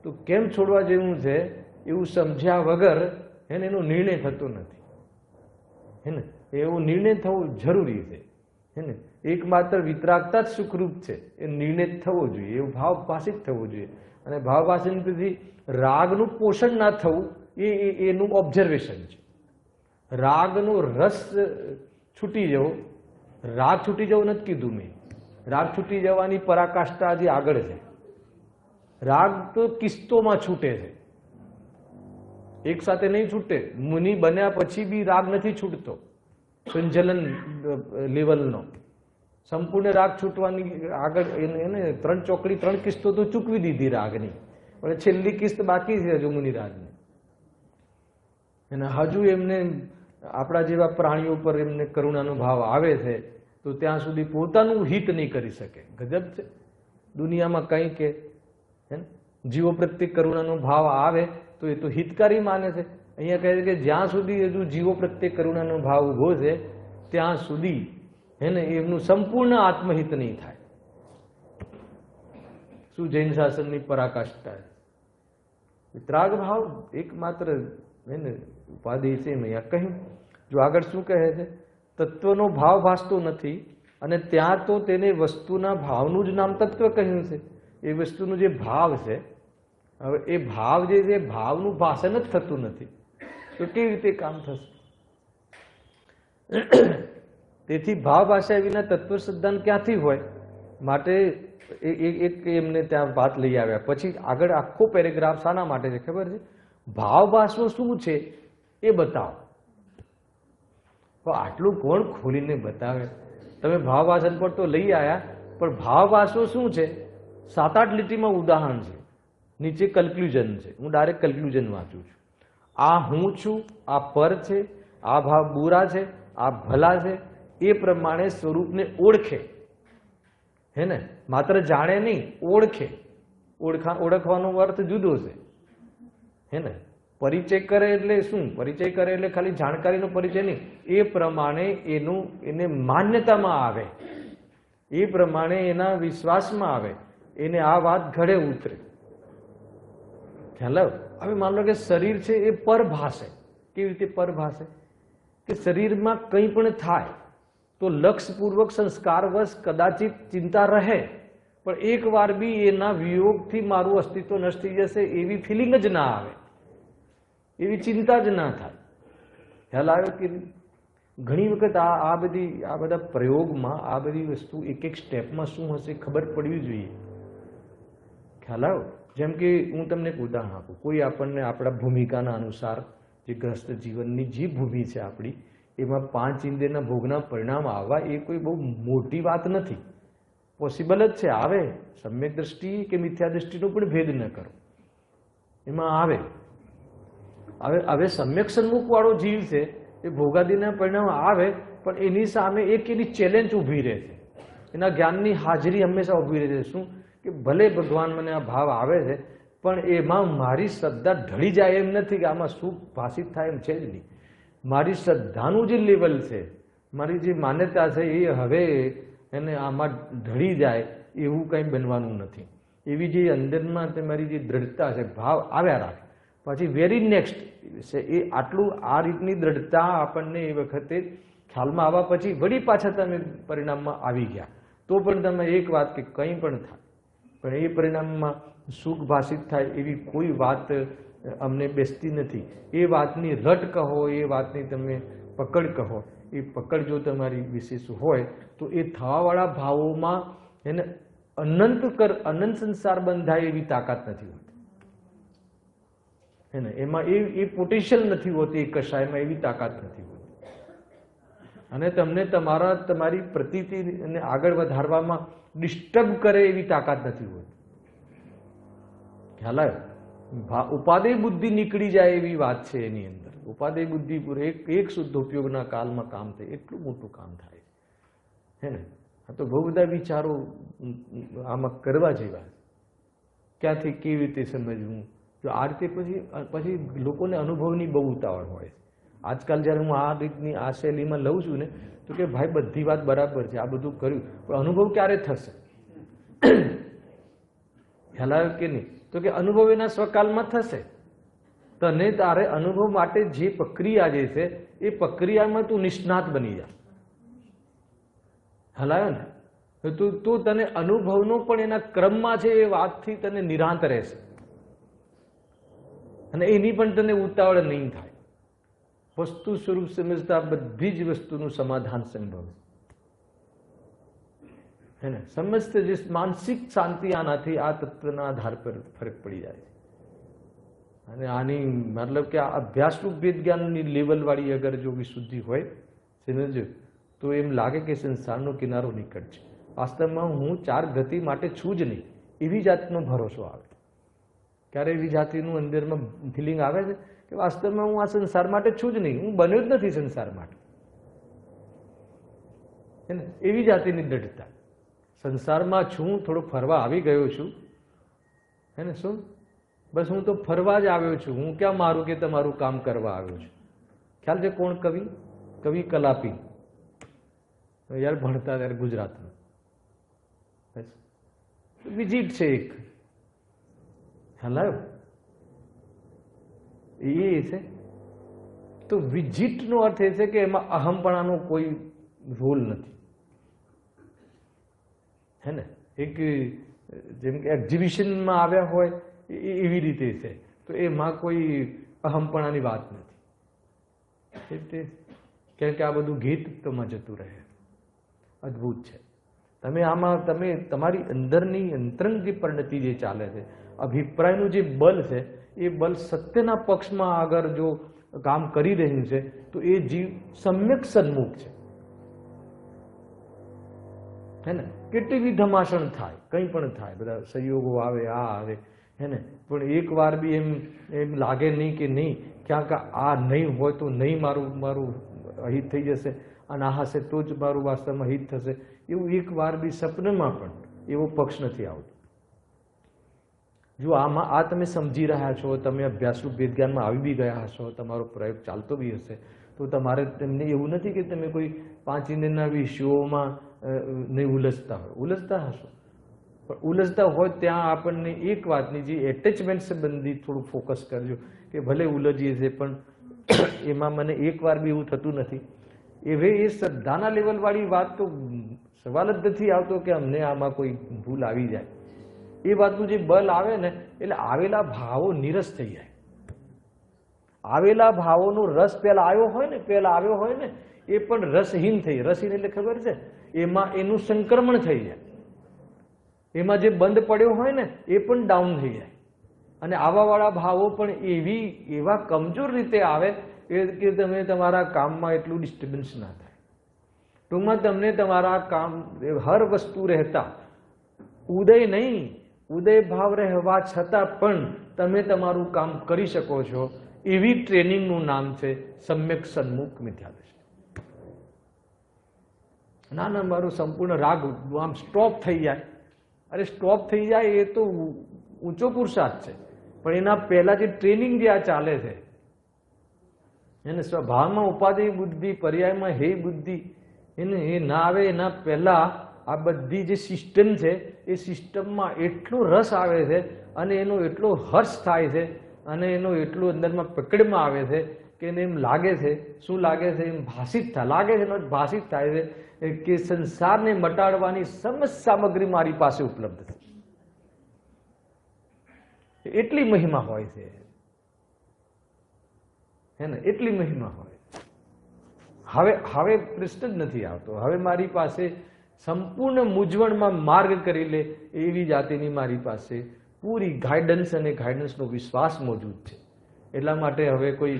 તો કેમ છોડવા જેવું છે એવું સમજ્યા વગર એને એનો નિર્ણય થતો નથી. હે ને? એવો નિર્ણય થવો જરૂરી છે. હે ને? એકમાત્ર વિતરાગતા જ સુખરૂપ છે, એ નિર્ણય થવો જોઈએ, એવો ભાવભાષિત થવો જોઈએ. અને ભાવભાષિતથી રાગનું પોષણ ના થવું એનું ઓબ્ઝર્વેશન છે. રાગનો રસ છૂટી જવો, રાગ છૂટી જવો નથી કીધું મેં, રાગ છૂટી જવાની પરાકાષ્ઠા હજી આગળ છે. રાગ તો કિસ્તોમાં છૂટે છે, એક સાથે નહીં છૂટે. મુનિ બન્યા પછી બી રાગ નથી છૂટતો સંજલન લેવલનો. સંપૂર્ણ રાગ છૂટવાની આગળ એને 3 ચોકડી 3 કિસ્તો તો ચૂકવી દીધી રાગની, પણ છેલ્લી કિસ્ત બાકી છે હજુ મુનિરાજની. અને હજુ એમને આપણા જેવા પ્રાણીઓ પર એમને કરુણાનો ભાવ આવે છે, તો ત્યાં સુધી પોતાનું હિત નહીં કરી શકે. ગજબ છે દુનિયામાં કંઈ કે જીવો પ્રત્યે કરુણાનો ભાવ આવે તો એ તો હિતકારી માને છે. અહીંયા કહે છે કે જ્યાં સુધી હજુ જીવો પ્રત્યે કરુણાનો ભાવ ઉભો છે ત્યાં સુધી એને એમનું સંપૂર્ણ આત્મહિત નહીં થાય. શું જૈન શાસનની પરાકાષ્ઠા! વિતરાગ ભાવ એકમાત્ર એને ઉપાધિ છે એમ અહીંયા કહ્યું. જો આગળ શું કહે છે? તત્વનો ભાવ ભાસતો નથી, અને ત્યાં તો તેને વસ્તુના ભાવનું જ નામ તત્વ કહ્યું છે. એ વસ્તુનો જે ભાવ છે, હવે એ ભાવ જે છે ભાવનું ભાષણ જ થતું નથી, તો કેવી રીતે કામ થશે? તેથી ભાવ ભાષા વિના તત્વ સિદ્ધાંત ક્યાંથી હોય? માટે એક એમને ત્યાં વાત લઈ આવ્યા. પછી આગળ આખો પેરેગ્રાફ શાના માટે છે ખબર છે? ભાવ ભાષો શું છે એ બતાવો. તો આટલું કોણ ખોલીને બતાવે? તમે ભાવ ભાષણ પર તો લઈ આવ્યા, પણ ભાવ ભાષો શું છે? 7-8 લીટીમાં ઉદાહરણ છે, નીચે કન્ક્લુઝન છે. હું ડાયરેક્ટ કન્ક્લુઝન વાંચું છું. આ હું છું, આ પર છે, આ ભાવ બુરા છે, આ ભલા છે, એ પ્રમાણે સ્વરૂપને ઓળખે. હે ને? માત્ર જાણે નહીં, ઓળખે. ઓળખવાનો અર્થ જુદો છે. હે ને? પરિચય કરે એટલે શું? પરિચય કરે એટલે ખાલી જાણકારીનો પરિચય નહીં, એ પ્રમાણે એને માન્યતામાં આવે, એ પ્રમાણે એના વિશ્વાસમાં આવે, એને આ વાત ઘડે ઉતરે. ખ્યાલ આવ્યો? હવે માનો કે શરીર છે એ પરભાષે. કેવી રીતે પરભાષે? કે શરીરમાં કંઈ પણ થાય તો લક્ષપૂર્વક સંસ્કારવશ કદાચિત ચિંતા રહે, પણ એક વાર બી એના વિયોગથી મારું અસ્તિત્વ નષ્ટ થઈ જશે એવી ફિલિંગ જ ના આવે, એવી ચિંતા જ ના થાય. ખ્યાલ આવ્યો કે ઘણી વખત આ બધા પ્રયોગમાં આ બધી વસ્તુ એક સ્ટેપમાં શું હશે ખબર પડવી જોઈએ. ખ્યાલ આવ્યો? જેમ કે હું તમને એક ઉદાહરણ આપું. કોઈ આપણને આપણા ભૂમિકાના અનુસાર જે ગ્રસ્ત જીવનની જે ભૂમિ છે આપણી, એમાં 5 ઇન્દ્રિયના ભોગના પરિણામ આવવા એ કોઈ બહુ મોટી વાત નથી. પોસિબલ જ છે, આવે. સમ્યક દ્રષ્ટિ કે મિથ્યા દ્રષ્ટિનો પણ ભેદ ન કરો, એમાં આવે. હવે સમ્યક સન્મુખ વાળો જીવ છે એ ભોગાદિના પરિણામ આવે, પણ એની સામે એની ચેલેન્જ ઊભી રહે છે, એના જ્ઞાનની હાજરી હંમેશા ઊભી રહે છે. શું? કે ભલે ભગવાન મને આ ભાવ આવે છે, પણ એમાં મારી શ્રદ્ધા ઢળી જાય એમ નથી કે આમાં સુખ ભાષિત થાય એમ છે જ નહીં. મારી શ્રદ્ધાનું જે લેવલ છે, મારી જે માન્યતા છે, એ હવે એને આમાં ઢળી જાય એવું કંઈ બનવાનું નથી. એવી જે અંદરમાં તમારી જે દ્રઢતા છે, ભાવ આવ્યા રાખે. પછી વેરી નેક્સ્ટ છે એ આટલું આ રીતની દ્રઢતા આપણને એ વખતે ખ્યાલમાં આવવા પછી વળી પાછા તમે પરિણામમાં આવી ગયા, તો પણ તમે એક વાત કે કંઈ પણ થાય, પણ એ પરિણામમાં સુખ ભાષિત થાય એવી કોઈ વાત અમને બેસતી નથી. એ વાતની રટ કહો, એ વાતની તમે પકડ કહો, એ પકડ જો તમારી વિશેષ હોય તો એ થવાવાળા ભાવોમાં એને અનંત સંસાર બંધાય એવી તાકાત નથી હોતી. હે ને? એમાં એ પોટેન્શિયલ નથી હોતી, એ કશાયમાં એવી તાકાત નથી હોતી. અને તમને તમારી પ્રતીતિને આગળ વધારવામાં ડિસ્ટર્બ કરે એવી તાકાત નથી હોતી. ખ્યાલ આવ્યો? ઉપાદેય બુદ્ધિ નીકળી જાય એવી વાત છે એની અંદર. ઉપાદેય બુદ્ધિ એક શુદ્ધ ઉપયોગના કાલમાં કામ થાય એટલું મોટું કામ થાય છે ને. આ તો બહુ બધા વિચારો આમાં કરવા જેવા. ક્યાંથી કેવી રીતે સમજવું? જો આ રીતે પછી લોકોને અનુભવની બહુ ઉતાવળ હોય. આજકાલ જ્યારે હું આ રીતની આ શૈલીમાં લઉં છું ને તો કે ભાઈ બધી વાત બરાબર છે, આ બધું કર્યું, પણ અનુભવ ક્યારે થશે? ખ્યાલ આવ્યો કે નહીં? તો કે અનુભવ એના સ્વકાલમાં થશે. તને તારે અનુભવ માટે જે પ્રક્રિયા જે છે એ પ્રક્રિયામાં તું નિષ્ણાત બની જા. ખ્યાલ આવ્યો ને? તો તને અનુભવનો પણ એના ક્રમમાં છે એ વાતથી તને નિરાંત રહેશે અને એની પણ તને ઉતાવળ નહીં થાય. વસ્તુ સ્વરૂપ સમજતા બધી જ વસ્તુનું સમાધાન સંભવ છે ને. સમસ્ત જે માનસિક શાંતિ આનાથી આ તત્વના આધાર પર ફરક પડી જાય છે. અને આની મતલબ કે આ અભ્યાસરૂપ વેદ જ્ઞાનની લેવલ વાળી અગર જો વિશુદ્ધિ હોય સમજો તો એમ લાગે કે સંસારનો કિનારો નિકટ છે. વાસ્તવમાં હું ચાર ગતિ માટે છું જ નહીં એવી જાતનો ભરોસો આવે. ક્યારે એવી જાતિનું અંદરમાં ફિલિંગ આવે છે કે વાસ્તવમાં હું આ સંસાર માટે છું જ નહીં, હું બન્યો જ નથી સંસાર માટે. હે ને? એવી જાતિની દ્રઢતા. સંસારમાં છું, થોડો ફરવા આવી ગયો છું, હે ને? શું બસ હું તો ફરવા જ આવ્યો છું, હું ક્યાં મારું કે તમારું કામ કરવા આવ્યો છું. ખ્યાલ છે કોણ કવિ? કવિ કલાપી. યાર ભણતા ત્યારે ગુજરાતમાં વિઝિટ છે એક. ખ્યાલ આવ્યો? એ છે તો વિઝિટનો અર્થ એ છે કે એમાં અહમપણાનો કોઈ રોલ નથી. હે ને? એક જેમ કે એક્ઝિબિશનમાં આવ્યા હોય એવી રીતે છે, તો એમાં કોઈ અહમપણાની વાત નથી. કારણ કે આ બધું ગીત તોમાં જતું રહે. અદ્ભુત છે. તમે આમાં તમારી અંદરની અંતરંગ જે પરિણતિ જે ચાલે છે, અભિપ્રાયનું જે બલ છે, એ બલ સત્યના પક્ષમાં આગળ જો કામ કરી રહ્યું છે તો એ જીવ સમ્યક સન્મુખ છે. હે ને? કેટલી બી ધમાસણ થાય, કંઈ પણ થાય, બધા સંયોગો આવે, આ આવે, હે ને? પણ એક વાર બી એમ લાગે નહીં કે નહીં ક્યાંક આ નહીં હોય તો નહીં મારું અહિત થઈ જશે, અને આ હશે તો જ મારું વાસ્તવમાં હિત થશે, એવું એક વાર બી સપનમાં પણ એવો પક્ષ નથી આવતો. જો આમાં આ તમે સમજી રહ્યા છો, તમે અભ્યાસરૂપ વેદ જ્ઞાનમાં આવી બી ગયા હશો, તમારો પ્રયોગ ચાલતો બી હશે, તો તમારે તેમને એવું નથી કે તમે કોઈ 5 ઇન્દ્રિયના વિષયોમાં નહીં ઉલઝતા હોય. ઉલઝતા હશો, પણ ઉલઝતા હોય ત્યાં આપણને એક વાતની જે એટેચમેન્ટ સંબંધી થોડું ફોકસ કરજો કે ભલે ઉલજીએ છે પણ એમાં મને એક વાર બી એવું થતું નથી. એ શ્રદ્ધાના લેવલવાળી વાત તો સવાલ જ નથી આવતો કે અમને આમાં કોઈ ભૂલ આવી જાય. એ વાતનું જે બલ આવે ને એટલે આવેલા ભાવો નિરસ થઈ જાય. આવેલા ભાવોનો રસ પહેલા આવ્યો હોય ને એ પણ રસહીન થઈ. રસહીન એટલે ખબર છે? એમાં એનું સંક્રમણ થઈ જાય. એમાં જે બંધ પડ્યો હોય ને એ પણ ડાઉન થઈ જાય. અને આવાવાળા ભાવો પણ એવા કમજોર રીતે આવે કે તમે તમારા કામમાં એટલું ડિસ્ટર્બન્સ ના થાય. ટૂંકમાં તમને તમારા કામ હર વસ્તુ રહેતા ઉદય ભાવ રહેવા છતાં પણ તમે તમારું કામ કરી શકો છો. એવી ટ્રેનિંગનું નામ છે સમ્યક સન્મુખ મિથ્યાદર્શન. ના મારું સંપૂર્ણ રાગ આમ સ્ટોપ થઈ જાય. અરે સ્ટોપ થઈ જાય એ તો ઊંચો પુરુષાર્થ છે, પણ એના પહેલા જે ટ્રેનિંગ જે આ ચાલે છે એને સ્વભાવમાં ઉપાધિ બુદ્ધિ, પર્યાયમાં હે બુદ્ધિ, એને એ ના આવે એના પહેલા આ બધી જે સિસ્ટમ છે એ સિસ્ટમમાં એટલો રસ આવે છે અને એનો એટલો હર્ષ થાય છે અને એનો એટલો અંદરમાં પકડમાં આવે છે કે એને એમ લાગે છે, શું લાગે છે? એમ ભાષિત થાય, લાગે છે ભાષિત થાય છે કે સંસારને મટાડવાની સમસ્ત સામગ્રી મારી પાસે ઉપલબ્ધ છે. એટલી મહિમા હોય છે, હે ને? એટલી મહિમા હોય. હવે પ્રશ્ન જ નથી આવતો. હવે મારી પાસે સંપૂર્ણ મૂંઝવણમાં માર્ગ કરી લે એવી જાતિની મારી પાસે પૂરી ગાઈડન્સ અને ગાઈડન્સનો વિશ્વાસ મોજૂદ છે. એટલા માટે હવે કોઈ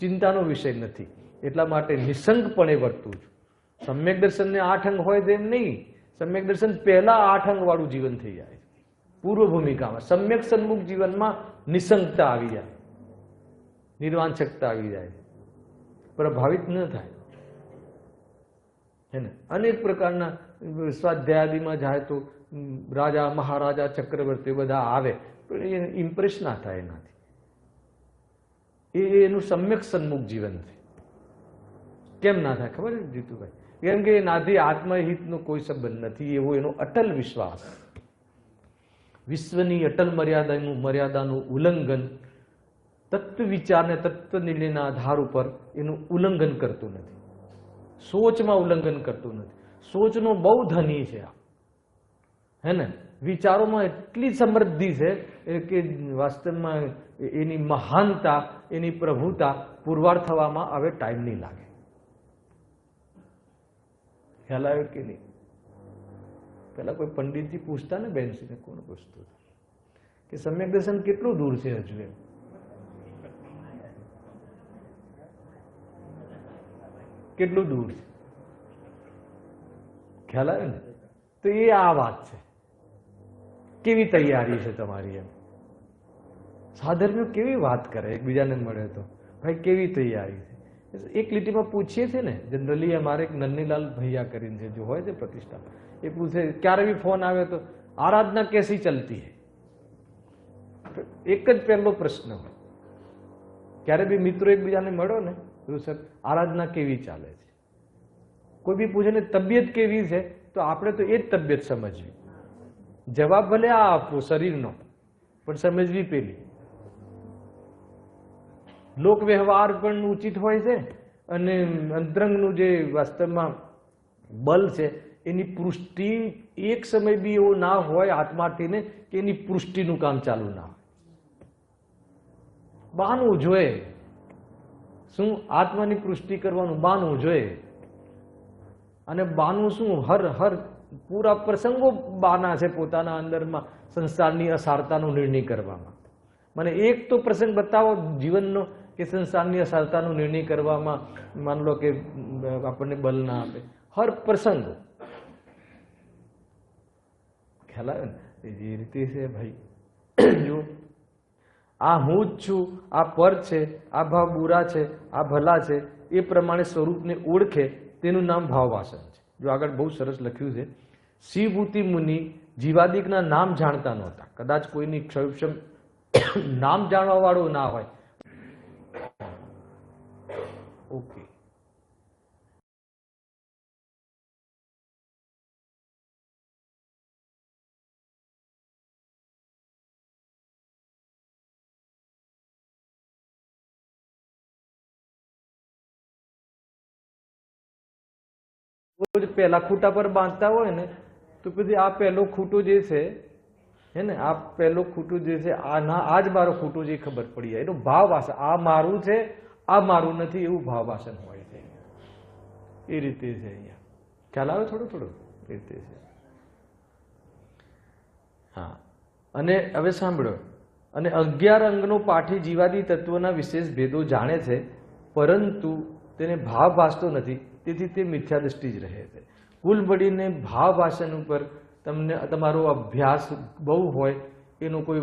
ચિંતાનો વિષય નથી. એટલા માટે નિસંગપણે વર્તું છું. સમ્યક દર્શન ને 8 અંગ હોય તેમ નહીં. સમ્યક દર્શન પહેલા 8 અંગ વાળું જીવન થઈ જાય. પૂર્વ ભૂમિકામાં સમ્યક સન્મુખ જીવનમાં નિસંગતા આવી જાય, નિર્વાંછકતા આવી જાય, પ્રભાવિત ન થાય. હે ને? અનેક પ્રકારના સ્વાધ્યાયાદિમાં જાય તો રાજા મહારાજા ચક્રવર્તી બધા આવે પણ એ ઇમ્પ્રેસ ના થાય એનાથી. એનું સમ્યક સન્મુખ જીવન છે. કેમ ના થાય ખબર છે જીતુભાઈ? કેમ કે એનાથી આત્મહિતનો કોઈ સંબંધ નથી એવો એનો અટલ વિશ્વાસ. વિશ્વની અટલ મર્યાદાનું ઉલ્લંઘન તત્વ વિચાર ને તત્વ નિર્ણયના આધાર ઉપર એનું ઉલ્લંઘન કરતું નથી. સોચમાં ઉલ્લંઘન કરતું નથી. સોચનો બહુ ધની છે આ, હે ને? વિચારોમાં એટલી સમૃદ્ધિ છે કે વાસ્તવમાં એની મહાનતા, એની પ્રભુતા પુરવાર થવામાં હવે ટાઈમ નહીં લાગે. ખ્યાલ આવ્યો કે નહીં? પેલા કોઈ પંડિતજી પૂછતા ને બેનસીને, કોણ પૂછતું કે સમ્યક દર્શન કેટલું દૂર છે હજુ? એમ કેટલું દૂર છે? ખ્યાલ આવે ને? તો એ આ વાત છે. કેવી તૈયારી છે તમારી? એમ સાધર્મ્યો કેવી વાત કરે, એકબીજાને મળે તો ભાઈ કેવી તૈયારી છે. એક લીટીમાં પૂછીએ છીએ ને જનરલી. અમારે એક નન્નીલાલ ભૈયા કરીને છે, જો હોય છે પ્રતિષ્ઠા, એ પૂછે ક્યારે બી ફોન આવે તો આરાધના કેસી ચલતી હૈ? એક જ પહેલો પ્રશ્ન હોય. ક્યારે બી મિત્રો એકબીજાને મળો ને તો સર આરાધના કેવી ચાલે છે? કોઈ બી પૂછે ને તબિયત કેવી છે તો આપણે તો એ જ તબિયત સમજવી. જવાબ ભલે આ આપવો શરીરનો, પણ સમજવી પેલી. લોક વ્યવહાર પણ ઉચિત હોય છે અને અંતરંગનું જે વાસ્તવમાં બલ છે એની પુષ્ટિ એક સમય બી એવો ના હોય આત્માર્થીને કે એની પુષ્ટિનું કામ ચાલુ ના હોય. બાનું જોઈએ શું? આત્માની પુષ્ટિ કરવાનું બાનું જોઈએ. અને બાનું શું? હર પૂરા પ્રસંગો બાના છે પોતાના અંદરમાં સંસારની અસારતાનો નિર્ણય કરવામાં. મને એક તો પ્રસંગ બતાવો જીવનનો કે સંસારની અસારતાનો નિર્ણય કરવામાં માન લો કે આપણને બલ ના આપે. હર પ્રસંગ ખ્યાલ આવે ને? એ રીતે છે ભાઈ. જો આ હું જ છું, આ પર છે, આ ભાવ બુરા છે, આ ભલા છે, એ પ્રમાણે સ્વરૂપને ઓળખે તેનું નામ ભાવવાસન છે. જો આગળ બહુ સરસ લખ્યું છે. શિવભૂતિ મુનિ જીવાદિકના નામ જાણતા નહોતા. કદાચ કોઈની ક્ષયક્ષમ નામ જાણવા વાળું ના હોય. ઓકે, પહેલા ખૂટા પર બાંધતા હોય ને તો પછી આ પહેલો ખૂટો જે છે, હે ને, આ પહેલો ખૂટો જે છે આ જ મારો ખૂટો જે ખબર પડી જાય. એનો ભાવ વાસન, આ મારું છે, આ મારું નથી, એવું ભાવ વાસન હોય છે. એ રીતે છે અહીંયા. ખ્યાલ આવે થોડો થોડો? એ રીતે છે. હા, અને હવે સાંભળો. અને 11 અંગનો પાઠી જીવાદી તત્વોના વિશેષ ભેદો જાણે છે, પરંતુ તેને ભાવ ભાસતો નથી. તેથી તે મિથ્યા દ્રષ્ટિ જ રહે છે. કુલ મળીને ભાવ વાસન ઉપર તમને તમારો અભ્યાસ બહુ હોય એનો કોઈ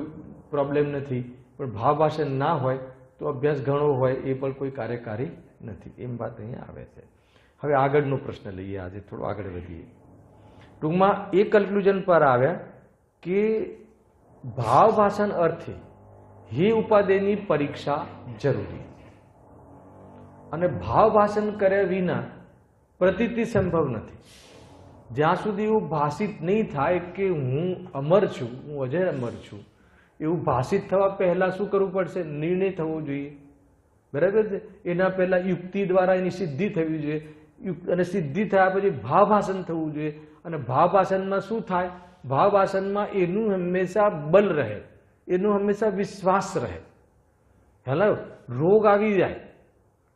પ્રોબ્લેમ નથી, પણ ભાવ વાસન ના હોય તો અભ્યાસ ઘણો હોય એ પણ કોઈ કાર્યકારી નથી. એમ વાત અહીંયા આવે છે. હવે આગળનો પ્રશ્ન લઈએ. આજે થોડો આગળ વધીએ. ટૂંકમાં એ કન્ક્લુઝન પર આવ્યા કે ભાવ વાસન અર્થે હે ઉપાદેયની પરીક્ષા જરૂરી, અને ભાવ વાસન કર્યા વિના પ્રતીતિ સંભવ નથી. જ્યાં સુધી એવું ભાષિત નહીં થાય કે હું અમર છું, હું અજય અમર છું, એવું ભાષિત થવા પહેલા શું કરવું પડશે? નિર્ણય થવો જોઈએ. બરાબર છે? એના પહેલા યુક્તિ દ્વારા એની સિદ્ધિ થવી જોઈએ, અને સિદ્ધિ થયા પછી ભાવભાષન થવું જોઈએ. અને ભાવભાષનમાં શું થાય? ભાવભાષનમાં એનું હંમેશા બલ રહે, એનું હંમેશા વિશ્વાસ રહે. ખ્યાલ આવ્યો? રોગ આવી જાય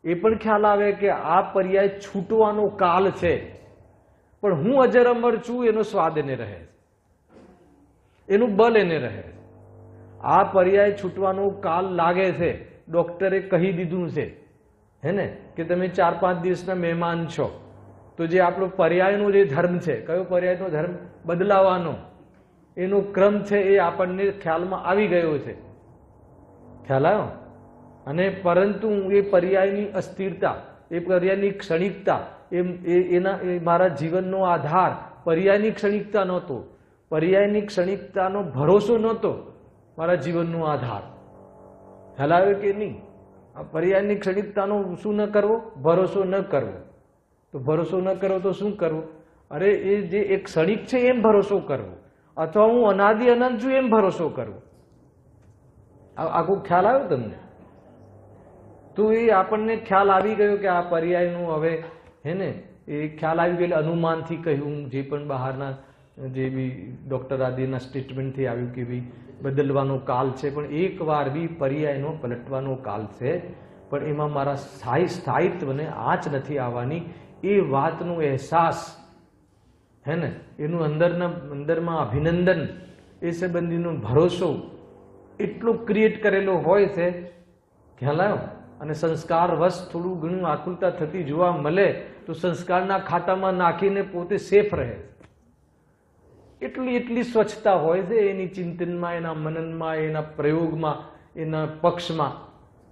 એ પણ ખ્યાલ આવે કે આ પર્યાય છૂટવાનો કાલ છે, પણ હું અજર અમર છું એનો સ્વાદ એને રહે, એનું બલ એને રહે. આ પર્યાય છૂટવાનો કાલ લાગે છે, ડોક્ટરે કહી દીધું છે, હે ને, કે તમે 4-5 દિવસના મહેમાન છો, તો જે આપણો પર્યાયનો જે ધર્મ છે, કયો પર્યાયનો ધર્મ? બદલાવાનો, એનો ક્રમ છે એ આપણને ખ્યાલમાં આવી ગયો છે. ખ્યાલ આવ્યો? અને પરંતુ એ પર્યાયની અસ્થિરતા, એ પર્યાયની ક્ષણિકતા, એ મારા જીવનનો આધાર પર્યાયની ક્ષણિકતા નહોતો. પર્યાયની ક્ષણિકતાનો ભરોસો નહોતો મારા જીવનનો આધાર. ખ્યાલ આવ્યો કે નહીં? આ પર્યાયની ક્ષણિકતાનો શું ન કરવો? ભરોસો ન કરવો. તો ભરોસો ન કરવો તો શું કરવું? અરે એ જે એક ક્ષણિક છે એમ ભરોસો કરવો, અથવા હું અનાદિ અનંત છું એમ ભરોસો કરવો. આખો ખ્યાલ આવ્યો તમને? તો એ આપણને ખ્યાલ આવી ગયો કે આ પર્યાયનું હવે હે ને એ ખ્યાલ આવી ગયેલ. અનુમાનથી કહ્યું, જે પણ બહારના જે બી ડોક્ટર આદિના સ્ટેટમેન્ટથી આવ્યું કે ભાઈ બદલવાનો કાલ છે, પણ એક વાર બી પર્યાયનો પલટવાનો કાલ છે, પણ એમાં મારા સ્થાયિત્વને આંચ નથી આવવાની. એ વાતનો અહેસાસ હે ને, એનું અંદરમાં અભિનંદન, એ સંબંધીનો ભરોસો એટલો ક્રિએટ કરેલો હોય છે. ખ્યાલ આવ્યો? અને સંસ્કાર વશ થોડું ઘણું આકુલતા થતી જોવા મળે તો સંસ્કારના ખાતામાં નાખીને પોતે સેફ રહે. એટલી સ્વચ્છતા હોય છે એની ચિંતનમાં, એના મનનમાં, એના પ્રયોગમાં, એના પક્ષમાં.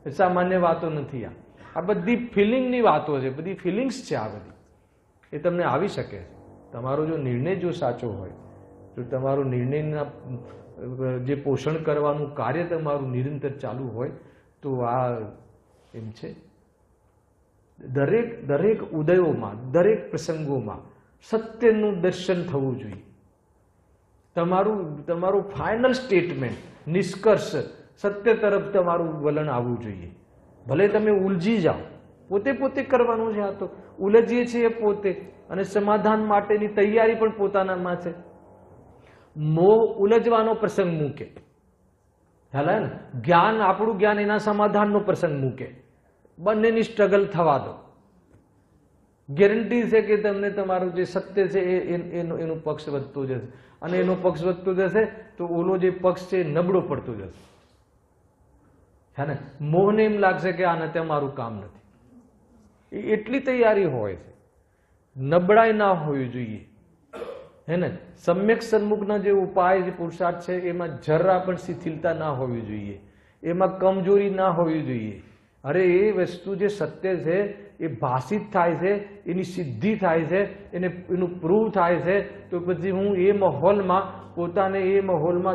સામાન્ય વાતો નથી. આ બધી ફિલિંગની વાતો છે, બધી ફિલિંગ્સ છે. આ બધી એ તમને આવી શકે છે. તમારો જો નિર્ણય જો સાચો હોય, જો તમારો નિર્ણયના જે પોષણ કરવાનું કાર્ય તમારું નિરંતર ચાલુ હોય, તો આ એમ છે. દરેક ઉદયોમાં, દરેક પ્રસંગોમાં સત્યનું દર્શન થવું જોઈએ. તમારું ફાઇનલ સ્ટેટમેન્ટ, નિષ્કર્ષ સત્ય તરફ તમારું વલણ આવવું જોઈએ. ભલે તમે ઉલજી જાઓ, પોતે કરવાનું છે. આ તો ઉલજીએ છીએ પોતે, અને સમાધાન માટેની તૈયારી પણ પોતાનામાં છે. મોહ ઉલજવાનો પ્રસંગ મૂકે, ખ્યાલ આવે ને? જ્ઞાન, આપણું જ્ઞાન એના સમાધાનનો પ્રસંગ મૂકે. બંનેની સ્ટ્રગલ થવા દો. ગેરંટી છે કે તમને તમારું જે સત્ય છે એનો પક્ષ વધતો જશે, અને એનો પક્ષ વધતો જશે તો ઓલો જે પક્ષ છે નબળો પડતો જશે. હે ને? મોહને એમ લાગશે કે આ નથી, અમારું કામ નથી. એટલી તૈયારી હોય છે. નબળાઈ ના હોવી જોઈએ. હે ને? સમ્યક સન્મુખના જે ઉપાય, જે પુરુષાર્થ છે, એમાં જરા પણ શિથિલતા ના હોવી જોઈએ, એમાં કમજોરી ના હોવી જોઈએ. અરે એ વસ્તુ જે સત્ય છે એ ભાષિત થાય છે, એની સિદ્ધિ થાય છે, એનું પ્રૂવ થાય છે, તો પછી હું એ માહોલમાં પોતાને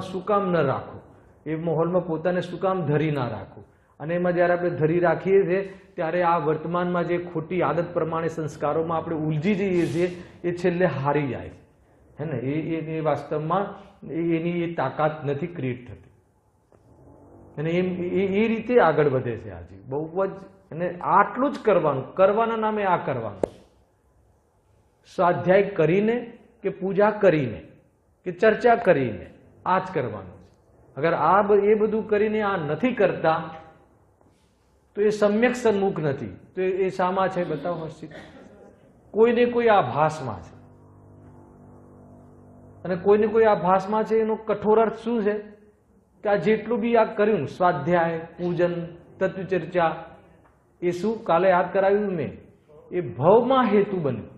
શું કામ ન રાખું? એ માહોલમાં પોતાને શું કામ ધરી ના રાખું? અને એમાં જ્યારે આપણે ધરી રાખીએ છીએ ત્યારે આ વર્તમાનમાં જે ખોટી આદત પ્રમાણે સંસ્કારોમાં આપણે ઉલજી જઈએ છીએ, એ છેલ્લે હારી જાય છે. હે ને? એ વાસ્તવમાં એની એ તાકાત નથી ક્રિએટ થતી, અને એ રીતે આગળ વધે છે આજે બહુ જ. અને આટલું જ કરવાનું, કરવાના નામે આ કરવાનું. સ્વાધ્યાય કરીને કે પૂજા કરીને કે ચર્ચા કરીને આ જ કરવાનું છે. અગર એ બધું કરીને આ નથી કરતા તો એ સમ્યક સન્મુખ નથી. તો એ શામાં છે? બતાવો હર્ષિત. કોઈને કોઈ આભાસમાં છે, અને કોઈને કોઈ આભાસમાં છે. એનો કઠોર અર્થ શું છે? કે આ જેટલું બી આ કર્યું, સ્વાધ્યાય, પૂજન, તત્વચર્ચા, એ શું કાલે યાદ કરાવ્યું મેં, એ ભવમાં હેતુ બન્યું.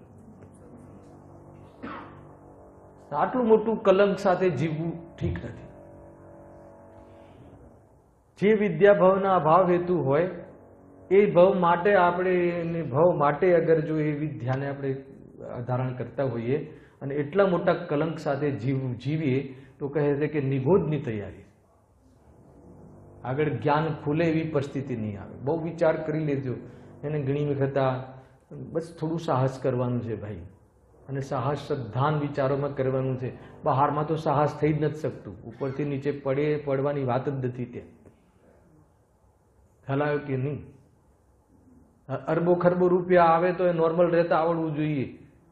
આટલું મોટું કલંક સાથે જીવવું ઠીક નથી. જે વિદ્યા ભવના અભાવ હેતુ હોય, એ ભવ માટે આપણે ભવ માટે અગર જો એ વિદ્યાને આપણે ધારણ કરતા હોઈએ અને એટલા મોટા કલંક સાથે જીવીએ તો કહે છે કે નિગોદની તૈયારી. આગળ જ્ઞાન ખુલે એવી પરિસ્થિતિ નહીં આવે. બહુ વિચાર કરી લેજો. એને ઘણી વખત બસ થોડું સાહસ કરવાનું છે ભાઈ, અને સાહસ શ્રદ્ધાન વિચારોમાં કરવાનું છે. બહારમાં તો સાહસ થઈ જ નથી શકતું. ઉપરથી નીચે પડવાની વાત જ નથી ત્યાં. ખ્યાલ આવ્યો કે નહીં? અરબો ખરબો રૂપિયા આવે તો એ નોર્મલ રહેતા આવડવું જોઈએ,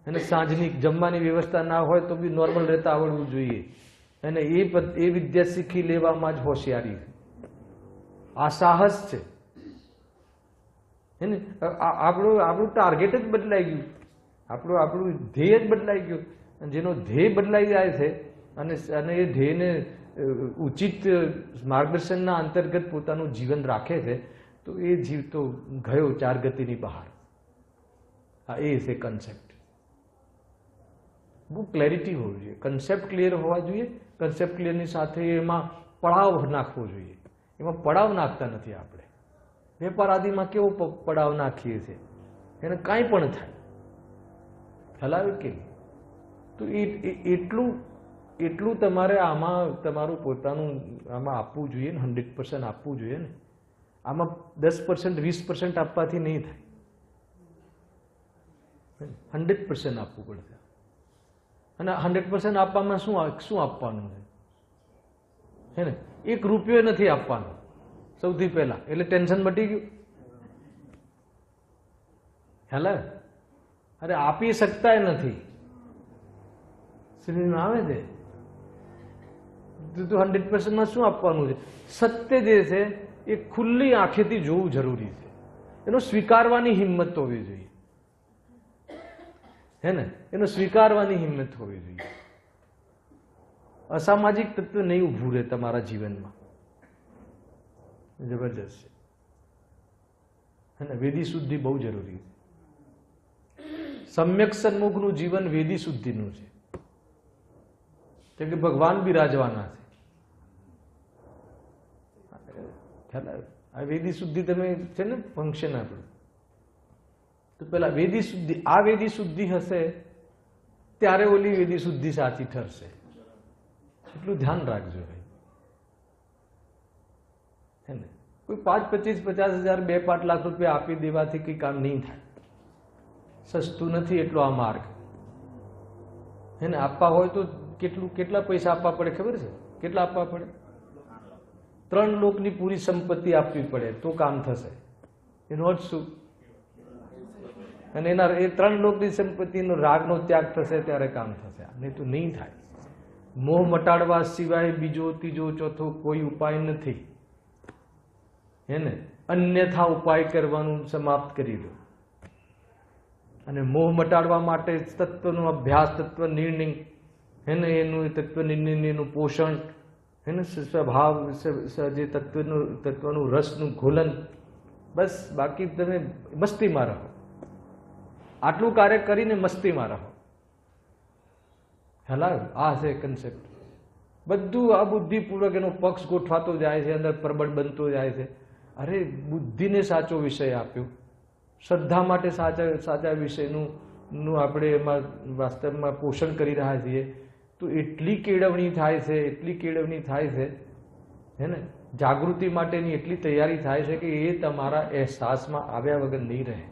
અને સાંજની જમવાની વ્યવસ્થા ના હોય તો બી નોર્મલ રહેતા આવડવું જોઈએ. અને એ વિદ્યા શીખી લેવામાં જ હોશિયારી છે. આ સાહસ છે. હે ને? આપણું ટાર્ગેટ જ બદલાઈ ગયું, આપણું ધ્યેય જ બદલાઈ ગયું. જેનો ધ્યેય બદલાઈ જાય છે અને એ ધ્યેયને ઉચિત માર્ગદર્શનના અંતર્ગત પોતાનું જીવન રાખે છે, તો એ જીવ તો ગયો ચાર ગતિની બહાર. હા, એ છે કન્સેપ્ટ. બહુ ક્લેરિટી હોવી જોઈએ, કન્સેપ્ટ ક્લિયર હોવા જોઈએ. કન્સેપ્ટ ક્લિયરની સાથે એમાં પડાવ નાખવો જોઈએ. એમાં પડાવ નાખતા નથી આપણે. વેપાર આદિમાં કેવો પડાવ નાખીએ છીએ, એને કાંઈ પણ થાય, ખ્યાલ આવે કે? તો એટલું તમારે આમાં તમારું પોતાનું આમાં આપવું જોઈએ ને, 100% આપવું જોઈએ ને. આમાં 10% 20% આપવાથી નહીં થાય, 100% આપવું પડશે. અને 100% આપવામાં શું આપવાનું છે ને? 1 રૂપિયો નથી આપવાનો સૌથી પહેલા, એટલે ટેન્શન મટી ગયું. ખ્યાલ આવે? અરે આપી શકતા નથી, શ્રીનું આવે છે તો 100%માં શું આપવાનું છે? સત્ય જે છે એ ખુલ્લી આંખેથી જોવું જરૂરી છે. એનો સ્વીકારવાની હિંમત હોવી જોઈએ, હે ને? એનો સ્વીકારવાની હિંમત હોવી જોઈએ. અસામાજિક તત્વ નહીં ઉભું રહે તમારા જીવનમાં, જબરદસ્ત છે, હે ને? વેદી શુદ્ધિ બહુ જરૂરી છે. સમ્યક સન્મુખનું જીવન વેદી શુદ્ધિનું છે, કેમ કે ભગવાન બિરાજવાના છે. ખ્યાલ આવે? આ વેદી શુદ્ધિ તમે છે ને ફંક્શન આપણું, તો પેલા વેદી શુદ્ધિ, આ વેદી શુદ્ધિ હશે ત્યારે ઓલી વેદી શુદ્ધિ સાચી ઠરશે. એટલું ધ્યાન રાખજો ભાઈ, હે ને? કોઈ 5, 25, 50,000, 2-5 લાખ રૂપિયા આપી દેવાથી કઈ કામ નહીં થાય. સસ્તું નથી એટલો આ માર્ગ, હે ને? આપવા હોય તો કેટલા પૈસા આપવા પડે ખબર છે? કેટલા આપવા પડે? 3 લોકની પૂરી સંપત્તિ આપવી પડે તો કામ થશે. એનો અર્થ શું? અને એના એ 3 લોકની સંપત્તિનો રાગનો ત્યાગ થશે ત્યારે કામ થશે, નહીં તો નહીં થાય. મોહ મટાડવા સિવાય બીજો ત્રીજો ચોથો કોઈ ઉપાય નથી, હે ને? અન્યથા ઉપાય કરવાનું સમાપ્ત કરી દો. અને મોહ મટાડવા માટે તત્વનો અભ્યાસ, તત્વ નિર્ણય, હે ને? એનું તત્વ નિર્ણયનું પોષણ, હે ને? સ્વભાવ જે તત્વનું રસનું ઘોલન, બસ. બાકી તમે મસ્તીમાં રહો. આટલું કાર્ય કરીને મસ્તીમાં રહો. ખ્યાલ આવે? આ છે કન્સેપ્ટ. બધું આ બુદ્ધિપૂર્વક એનો પક્ષ ગોઠવાતો જાય છે, અંદર પ્રબળ બનતો જાય છે. અરે બુદ્ધિને સાચો વિષય આપ્યો, શ્રદ્ધા માટે સાચા વિષયનું આપણે એમાં વાસ્તવમાં પોષણ કરી રહ્યા છીએ, તો એટલી કેળવણી થાય છે, એટલી કેળવણી થાય છે, હે ને? જાગૃતિ માટેની એટલી તૈયારી થાય છે કે એ તમારા અહેસાસમાં આવ્યા વગર નહીં રહે.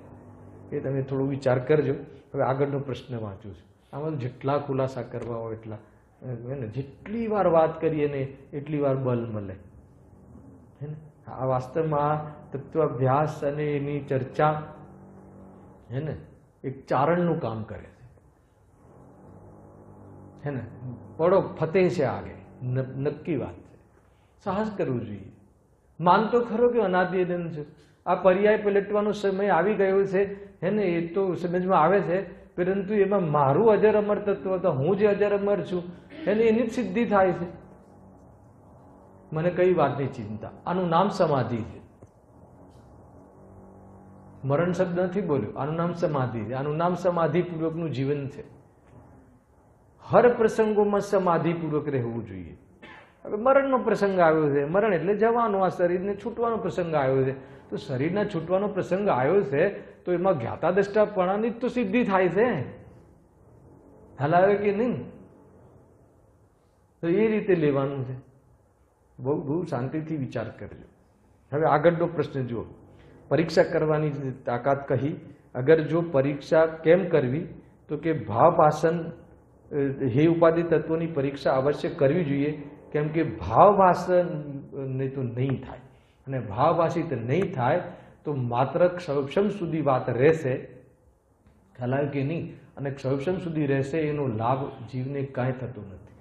એ તમે થોડો વિચાર કરજો. હવે આગળનો પ્રશ્ન વાંચું છું. આમાં જેટલા ખુલાસા કરવા હોય એટલા, હે ને? જેટલી વાર વાત કરીએ ને એટલી વાર બલ મળે, હે ને? આ વાસ્તવમાં તત્વાભ્યાસ અને એની ચર્ચા, હે ને, એક ચારણનું કામ કરે છે, હે ને? પડો ફતે છે આગે, નક્કી વાત છે. સાહસ કરવું જોઈએ. માનતો ખરો કે અનાદિ અનંત છે. આ પર્યાય પલટવાનો સમય આવી ગયો છે, હે ને? એ તો સમજમાં આવે છે, પરંતુ એમાં મારું અજર અમર તત્વ તો હું જે અજર અમર છું, એને એની જ સિદ્ધિ થાય છે. મને કઈ વાતની ચિંતા? આનું નામ સમાધિ છે. મરણ શબ્દ નથી બોલ્યો, આનું નામ સમાધિ છે. આનું નામ સમાધિપૂર્વકનું જીવન છે. હર પ્રસંગોમાં સમાધિપૂર્વક રહેવું જોઈએ. હવે મરણનો પ્રસંગ આવ્યો છે, મરણ એટલે જવાનો, આ શરીરને છૂટવાનો પ્રસંગ આવ્યો છે, તો શરીરના છૂટવાનો પ્રસંગ આવ્યો છે તો એમાં જ્ઞાતા દ્રષ્ટાપણાની જ તો સિદ્ધિ થાય છે. હલાવે કે નહીં? તો એ રીતે લેવાનું છે. બહુ શાંતિથી વિચાર કરજો. હવે આગળનો પ્રશ્ન જુઓ. પરીક્ષા કરવાની તાકાત કહી. અગર જો પરીક્ષા કેમ કરવી? તો કે ભાવભાષણ હે ઉપાધિ તત્વોની પરીક્ષા અવશ્ય કરવી જોઈએ, કેમ કે ભાવભાષણ ને તો નહીં થાય, અને ભાવભાષિત નહીં થાય તો માત્ર ક્ષૌક્ષમ સુધી વાત રહેશે. ખ્યાલ આવ્યો કે નહીં? અને ક્ષૌક્ષમ સુધી રહેશે એનો લાભ જીવને કાંઈ થતો નથી.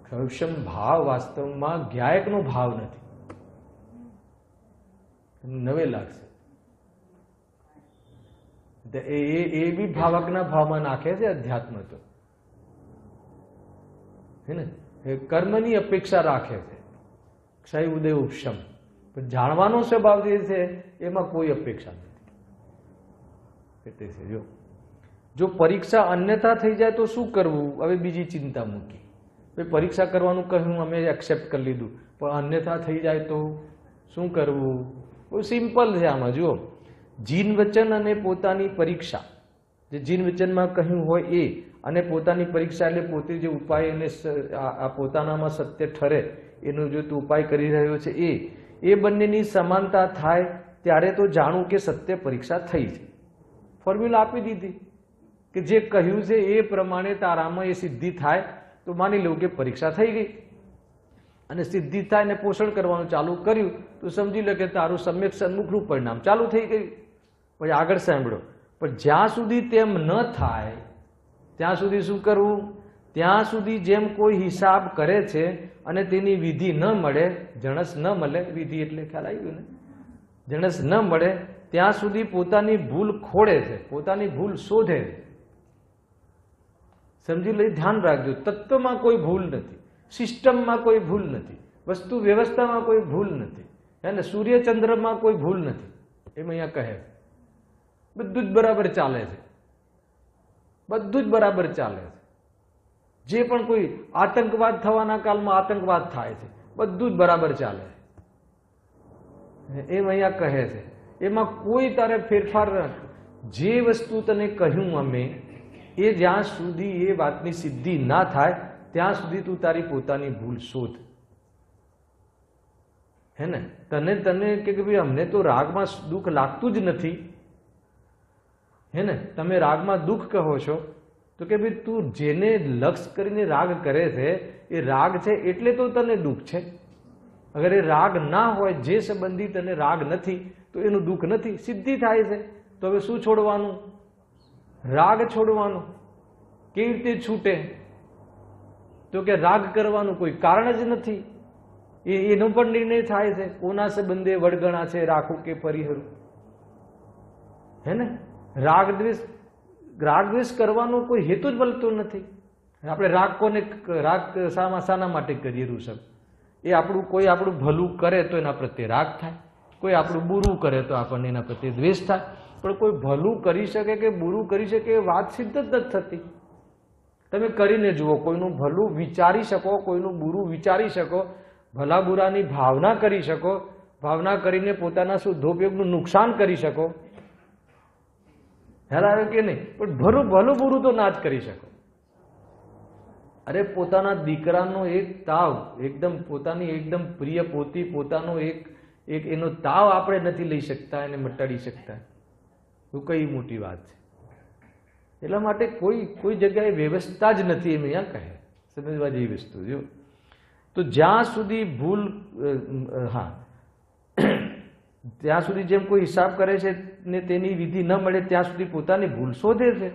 ક્ષૌક્ષમ ભાવ વાસ્તવમાં જ્ઞાયકનો ભાવ નથી, નવે લાગશે. એ બી ભાવકના ભાવમાં નાખે છે અધ્યાત્મ તો, હે ને? કર્મની અપેક્ષા રાખે છે, ક્ષય ઉદય ઉપશમ. પણ જાણવાનો સ્વભાવ જે છે એમાં કોઈ અપેક્ષા નથી. એટલે છે જો જો પરીક્ષા અન્યથા થઈ જાય તો શું કરવું? હવે બીજી ચિંતા મૂકી. પરીક્ષા કરવાનું કહ્યું, અમે એક્સેપ્ટ કરી લીધું, પણ અન્યથા થઈ જાય તો શું કરવું? બહુ સિમ્પલ છે આમાં. જુઓ, જીન વચન અને પોતાની પરીક્ષા, જે જીન વચનમાં કહ્યું હોય એ અને પોતાની પરીક્ષા એટલે પોતે જે ઉપાય અને આ પોતાનામાં સત્ય ઠરે એનો જો તું ઉપાય કરી રહ્યો છે એ બંનેની સમાનતા થાય ત્યારે તો જાણું કે સત્ય પરીક્ષા થઈ છે. ફોર્મ્યુલા આપી દીધી કે જે કહ્યું છે એ પ્રમાણે તારામાં એ સિદ્ધિ થાય તો માની લઉં કે પરીક્ષા થઈ ગઈ. અને સિદ્ધિ થાય ને પોષણ કરવાનું ચાલુ કર્યું તો સમજી લો કે તારું સમ્યક સન્મુખનું પરિણામ ચાલુ થઈ ગયું. પછી આગળ સાંભળો, પણ જ્યાં સુધી તેમ ન થાય ત્યાં સુધી શું કરવું? ત્યાં સુધી જેમ કોઈ હિસાબ કરે છે અને તેની વિધિ ન મળે, જણસ ન મળે, વિધિ એટલે ખ્યાલ આવી ગયો ને, જણસ ન મળે ત્યાં સુધી પોતાની ભૂલ ખોળે છે, પોતાની ભૂલ શોધે છે. સમજી લઈ, ધ્યાન રાખજો. તત્વમાં કોઈ ભૂલ નથી, સિસ્ટમમાં કોઈ ભૂલ નથી, વસ્તુ વ્યવસ્થામાં કોઈ ભૂલ નથી, હે ને, સૂર્યચંદ્રમાં કોઈ ભૂલ નથી. એમ અહીંયા કહે બધું જ બરાબર ચાલે છે, બધું જ બરાબર ચાલે છે. જે પણ કોઈ આતંકવાદ થવાના કાલમાં આતંકવાદ થાય છે, બધું જ બરાબર ચાલે છે. એમ અહીંયા કહે છે. એમાં કોઈ તારે ફેરફાર, જે વસ્તુ તને કહ્યું અમે એ જ્યાં સુધી એ વાતની સિદ્ધિ ના થાય ત્યાં સુધી તું તારી પોતાની ભૂલ શોધ. હે ને, તને કે ભાઈ અમને તો રાગમાં દુઃખ લાગતું જ નથી, હે ને, તમે રાગમાં દુઃખ કહો છો તો કે ભાઈ તું જેને લક્ષ કરીને રાગ કરે છે એ રાગ છે એટલે તો તને દુઃખ છે. અગર એ રાગ ના હોય, જે સંબંધી તને રાગ નથી તો એનું દુઃખ નથી, સિદ્ધિ થાય છે. તો હવે શું છોડવાનું? રાગ છોડવાનો. કેવી રીતે છૂટે? તો કે રાગ કરવાનું કોઈ કારણ જ નથી. એનો પણ નિર્ણય થાય છે કોના સંબંધે વળગણા છે, રાખું કે પરિહરું. હે ને, રાગ દ્વેષ કરવાનો કોઈ હેતુ જ મળતો નથી. આપણે રાગ કોને, રાગ શાના માટે કરીએ? ઋષભ, એ કોઈ આપણું ભલું કરે તો એના પ્રત્યે રાગ થાય, કોઈ આપણું બુરું કરે તો આપણને એના પ્રત્યે દ્વેષ થાય. પણ કોઈ ભલું કરી શકે કે બુરું કરી શકે એ વાત સિદ્ધ જ નથી થતી. તમે કરીને જુઓ, કોઈનું ભલું વિચારી શકો, કોઈનું બુરું વિચારી શકો, ભલા બુરાની ભાવના કરી શકો, ભાવના કરીને પોતાના શુદ્ધોપયોગનું નુકસાન કરી શકો. ખ્યાલ આવે કે નહીં? પણ ભલું બુરું તો ના જ કરી શકો. અરે પોતાના દીકરાનો એક તાવ, એકદમ પોતાની એકદમ પ્રિય પોતી, પોતાનો એક એનો તાવ આપણે નથી લઈ શકતા, એને મટાડી શકતા, તો કઈ મોટી વાત છે. એટલા માટે કોઈ જગ્યાએ વ્યવસ્થા જ નથી, એમ અહીંયા કહે. સમજવા જેવી વસ્તુ. જો તો જ્યાં સુધી ભૂલ, હા, ત્યાં સુધી જેમ કોઈ હિસાબ કરે છે ને તેની વિધિ ન મળે ત્યાં સુધી પોતાની ભૂલ શોધે છે,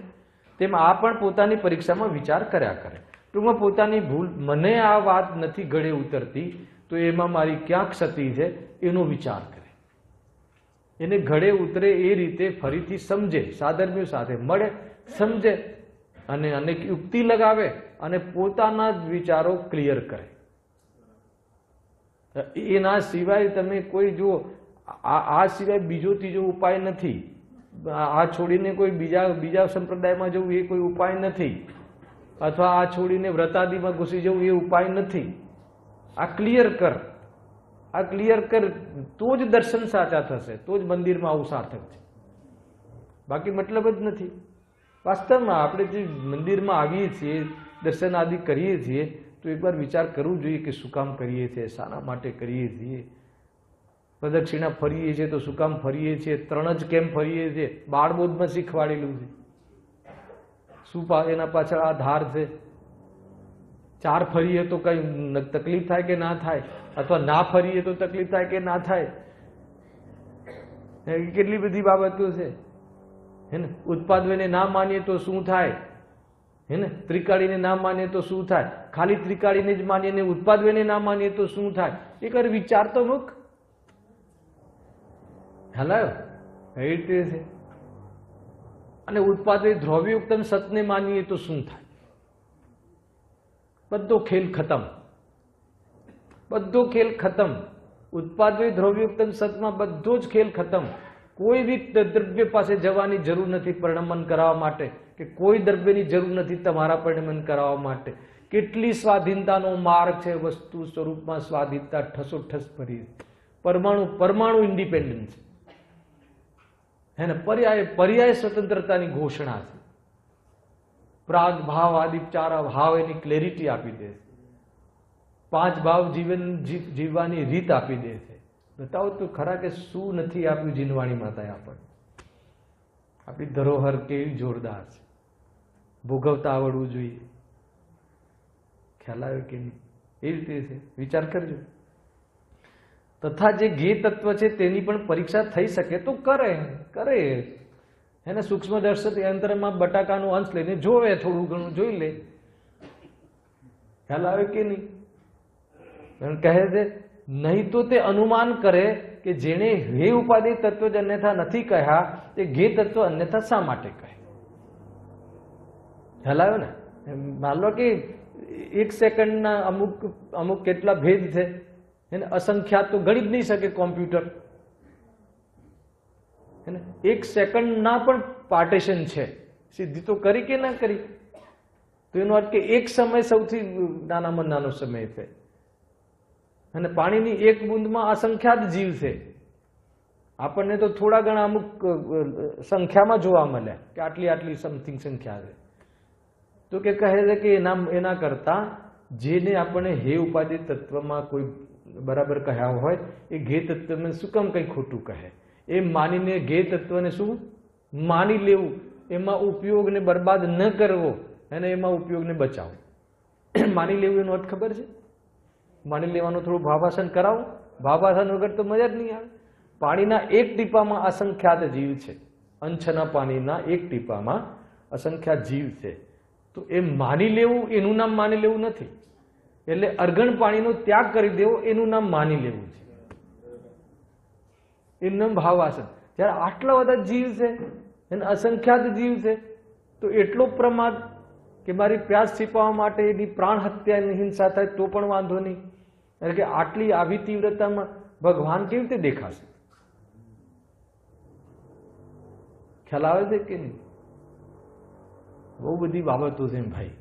તેમ આ પણ પોતાની પરીક્ષામાં વિચાર કર્યા કરે. ટૂંકમાં પોતાની ભૂલ, મને આ વાત નથી ગળે ઉતરતી તો એમાં મારી ક્યાં ક્ષતિ છે એનો વિચાર કરે. એને ગળે ઉતરે એ રીતે ફરીથી સમજે, સાધર્મ્ય સાથે મળે, સમજે અને અનેક યુક્તિ લગાવે અને પોતાના જ વિચારો ક્લિયર કરે. એના સિવાય તમે કોઈ જુઓ, આ સિવાય બીજો ત્રીજો ઉપાય નથી. આ છોડીને કોઈ બીજા સંપ્રદાયમાં જવું એ કોઈ ઉપાય નથી, અથવા આ છોડીને વ્રતાદિમાં ઘૂસી જવું એ ઉપાય નથી. આ ક્લિયર કર, આ ક્લિયર કર, તો જ દર્શન સાચા થશે, તો જ મંદિરમાં આવું સાર્થક છે. બાકી મતલબ જ નથી. વાસ્તવમાં આપણે જે મંદિરમાં આવીએ છીએ, દર્શન આદિ કરીએ છીએ, તો એકવાર વિચાર કરવું જોઈએ કે શું કામ કરીએ છીએ, શાના માટે કરીએ છીએ. પ્રદક્ષિણા ફરીએ છીએ તો શું કામ ફરીએ છીએ, 3 જ કેમ ફરીએ છીએ? બાળબોધમાં શીખવાડેલું છે. શું એના પાછળ આધાર છે? 4 ફરીએ તો કઈ તકલીફ થાય કે ના થાય, અથવા ના ફરીએ તો તકલીફ થાય કે ના થાય. કેટલી બધી બાબતો છે. હે ને, ઉત્પાદને ના માનીએ તો શું થાય? હે ને, ત્રિકાળીને ના માનીએ તો શું થાય? ખાલી ત્રિકાળીને જ માનીએ ને ઉત્પાદને ના માનીએ તો શું થાય? એક વાર વિચાર તો મુક. હલાયો એ રીતે છે. અને ઉત્પાદે દ્રવ્યુક્તમ સતને માનીએ તો શું થાય? બધો ખેલ ખતમ, બધો ખેલ ખતમ. ઉત્પાદે દ્રવ્યુક્તમ સતમાં બધો જ ખેલ ખતમ. કોઈ બી દ્રવ્ય પાસે જવાની જરૂર નથી પરિણમન કરાવવા માટે, કે કોઈ દ્રવ્યની જરૂર નથી તમારા પરિણમન કરાવવા માટે. કેટલી સ્વાધીનતાનો માર્ગ છે, વસ્તુ સ્વરૂપમાં સ્વાધીનતા ઠસોઠસ ભરી, પરમાણુ ઇન્ડિપેન્ડન્સ હે ને, પર્યાય સ્વતંત્રતાની ઘોષણા છે. પ્રાગ ભાવ આદિ 4 ભાવ એની ક્લેરિટી આપી દે છે. 5 ભાવ જીવન જીવવાની રીત આપી દે છે. બતાવો તો ખરા કે શું નથી આપ્યું જીનવાણી માતાએ આપણને. આપણી ધરોહર કેવી જોરદાર છે, ભોગવતા આવડવું જોઈએ. ખ્યાલ આવ્યો કે નહીં? એ રીતે છે, વિચાર કરજો. તથા જે જ્ઞેય તત્વ છે તેની પણ પરીક્ષા થઈ શકે તો કરે એને સૂક્ષ્મ દર્શક યંત્રમાં બટાકાનો અંશ લઈને જોવે, થોડું ઘણું જોઈ લે. ખ્યાલ આવે કે નહીં? કહે છે નહીં તો તે અનુમાન કરે કે જેણે હે ઉપાધિ તત્વ જ અન્યથા નથી કહ્યા તે જ્ઞેય તત્વ અન્યથા શા માટે કહે. ખ્યાલ આવ્યો ને? માન લો કે 1 સેકન્ડના અમુક કેટલા ભેદ છે, એને અસંખ્યાત તો ગણી જ નહીં શકે કોમ્પ્યુટર. 1 સેકન્ડના પણ પાર્ટીશન છે, સિદ્ધિ તો કરી કે ના કરી. તો એનો અર્થ કે એક સમય સૌથી નાનામાં નાનો સમય છે, અને પાણીની એક બૂંદમાં અસંખ્યાત જીવ છે. આપણને તો થોડા ઘણા અમુક સંખ્યામાં જોવા મળ્યા કે આટલી સમથિંગ સંખ્યા છે. તો કે કહે છે કે એના કરતા જેને આપણે હે ઉપાધિ તત્વમાં કોઈ બરાબર કહ્યા હોય એ જ્ઞેય તત્વને શું કામ કંઈ ખોટું કહે, એ માનીને જ્ઞેય તત્વને શું માની લેવું, એમાં ઉપયોગને બરબાદ ન કરવો અને એમાં ઉપયોગને બચાવો. માની લેવું એનો અર્થ ખબર છે? માની લેવાનો થોડું ભાવાસન કરાવો. ભાવાસન વગર તો મજા જ નહીં આવે. પાણીના એક ટીપામાં અસંખ્યાત જીવ છે, અંશના પાણીના એક ટીપામાં અસંખ્યાત જીવ છે. તો એ માની લેવું એનું નામ માની લેવું નથી. એટલે અર્ગણ પાણીનો ત્યાગ કરી દેવો એનું નામ માની લેવું છે, એનું નામ ભાવાસન. જયારે આટલા બધા જીવ છે અને અસંખ્યાત જીવ છે તો એટલો પ્રમાદ કે મારી પ્યાસ છીપાવવા માટે એની પ્રાણ હત્યાની હિંસા થાય તો પણ વાંધો નહીં. એટલે કે આટલી આવી તીવ્રતામાં ભગવાન કેવી રીતે દેખાશે? ખ્યાલ આવે છે કે નહીં? બહુ બધી બાબતો છે ભાઈ,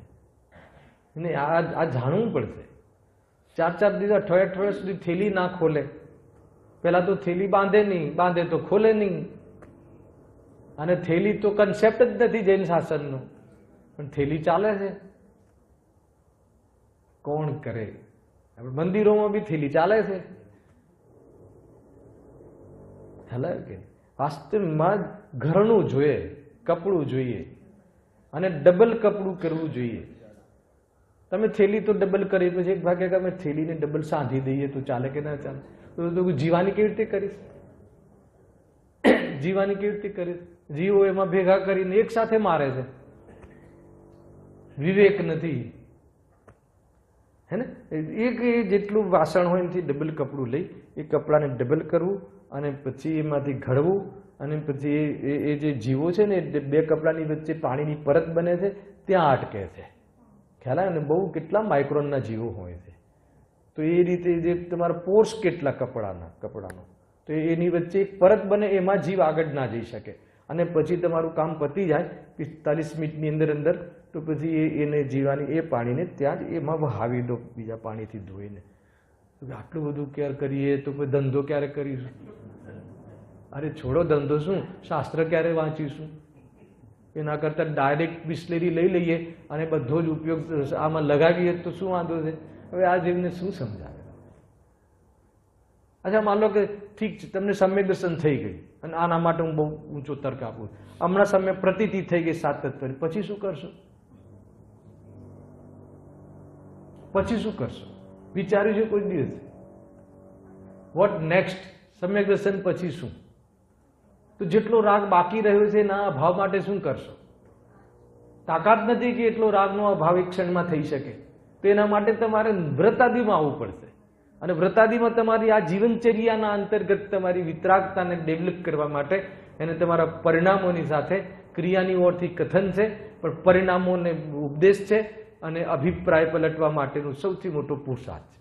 અને આ જાણવું પડશે. 4 દિવસ અઠવાડિયા સુધી થેલી ના ખોલે. પેલા તો થેલી બાંધે નહીં, બાંધે તો ખોલે નહીં. અને થેલી તો કન્સેપ્ટ જ નથી જૈન શાસનનો, પણ થેલી ચાલે છે. કોણ કરે? મંદિરોમાં બી થેલી ચાલે છે. ખ્યાલ કે વાસ્તવમાં ઘરનું જોઈએ, કપડું જોઈએ, અને ડબલ કપડું કરવું જોઈએ. તમે થેલી તો ડબલ કરી પછી એક ભાગે અમે થેલીને ડબલ સાંધી દઈએ તો ચાલે કે ના ચાલે? તો જીવાની કેવી રીતે કરીશ? જીવાની કેવી રીતે કરીશ? જીવો એમાં ભેગા કરીને એક સાથે મારે છે. વિવેક નથી, હે ને? એક જેટલું વાસણ હોય એનાથી ડબલ કપડું લઈ એ કપડાને ડબલ કરવું અને પછી એમાંથી ઘડવું, અને પછી એ જે જીવો છે ને 2 કપડાની વચ્ચે પાણીની પરત બને છે ત્યાં અટકે છે. ખ્યાલ આવે ને? બહુ કેટલા માઇક્રોનના જીવો હોય છે. તો એ રીતે જે તમારા પોર્સ કેટલા કપડાનો, તો એની વચ્ચે એક પરત બને, એમાં જીવ આગળ ના જઈ શકે. અને પછી તમારું કામ પતી જાય 45 મિનિટની અંદર તો પછી એને જીવાની એ પાણીને ત્યાં જ એમાં વહાવી દો, બીજા પાણીથી ધોઈને. આટલું બધું કેર કરીએ તો પછી ધંધો ક્યારે કરીશું? અરે છોડો ધંધો, શું શાસ્ત્ર ક્યારે વાંચીશું? એના કરતાં ડાયરેક્ટ બિસ્લેરી લઈ લઈએ અને બધો જ ઉપયોગ આમાં લગાવીએ તો શું વાંધો છે? હવે આ જીવને શું સમજાવે? અચ્છા, માન લો કે ઠીક છે, તમને સમ્યક દર્શન થઈ ગઈ, અને આના માટે હું બહુ ઊંચો તર્ક આપું. હમણાં સમ્યક પ્રતીતિ થઈ ગઈ 7 તત્વની, પછી શું કરશો? પછી શું કરશો? વિચાર્યું છે કોઈ દિવસ? What next? સમ્યક દર્શન પછી શું? તો જેટલો રાગ બાકી રહ્યો છે એના અભાવ માટે શું કરશો? તાકાત નથી કે એટલો રાગનો અભાવ એક ક્ષણમાં થઈ શકે. તો એના માટે તમારે વ્રતાદિમાં આવવું પડશે. અને વ્રતાદિમાં તમારી આ જીવનચર્યાના અંતર્ગત તમારી વિતરાગતાને ડેવલપ કરવા માટે એને તમારા પરિણામોની સાથે ક્રિયાની ઓરથી કથન છે, પણ પરિણામોને ઉપદેશ છે, અને અભિપ્રાય પલટવા માટેનું સૌથી મોટો પુરુષાર્થ છે.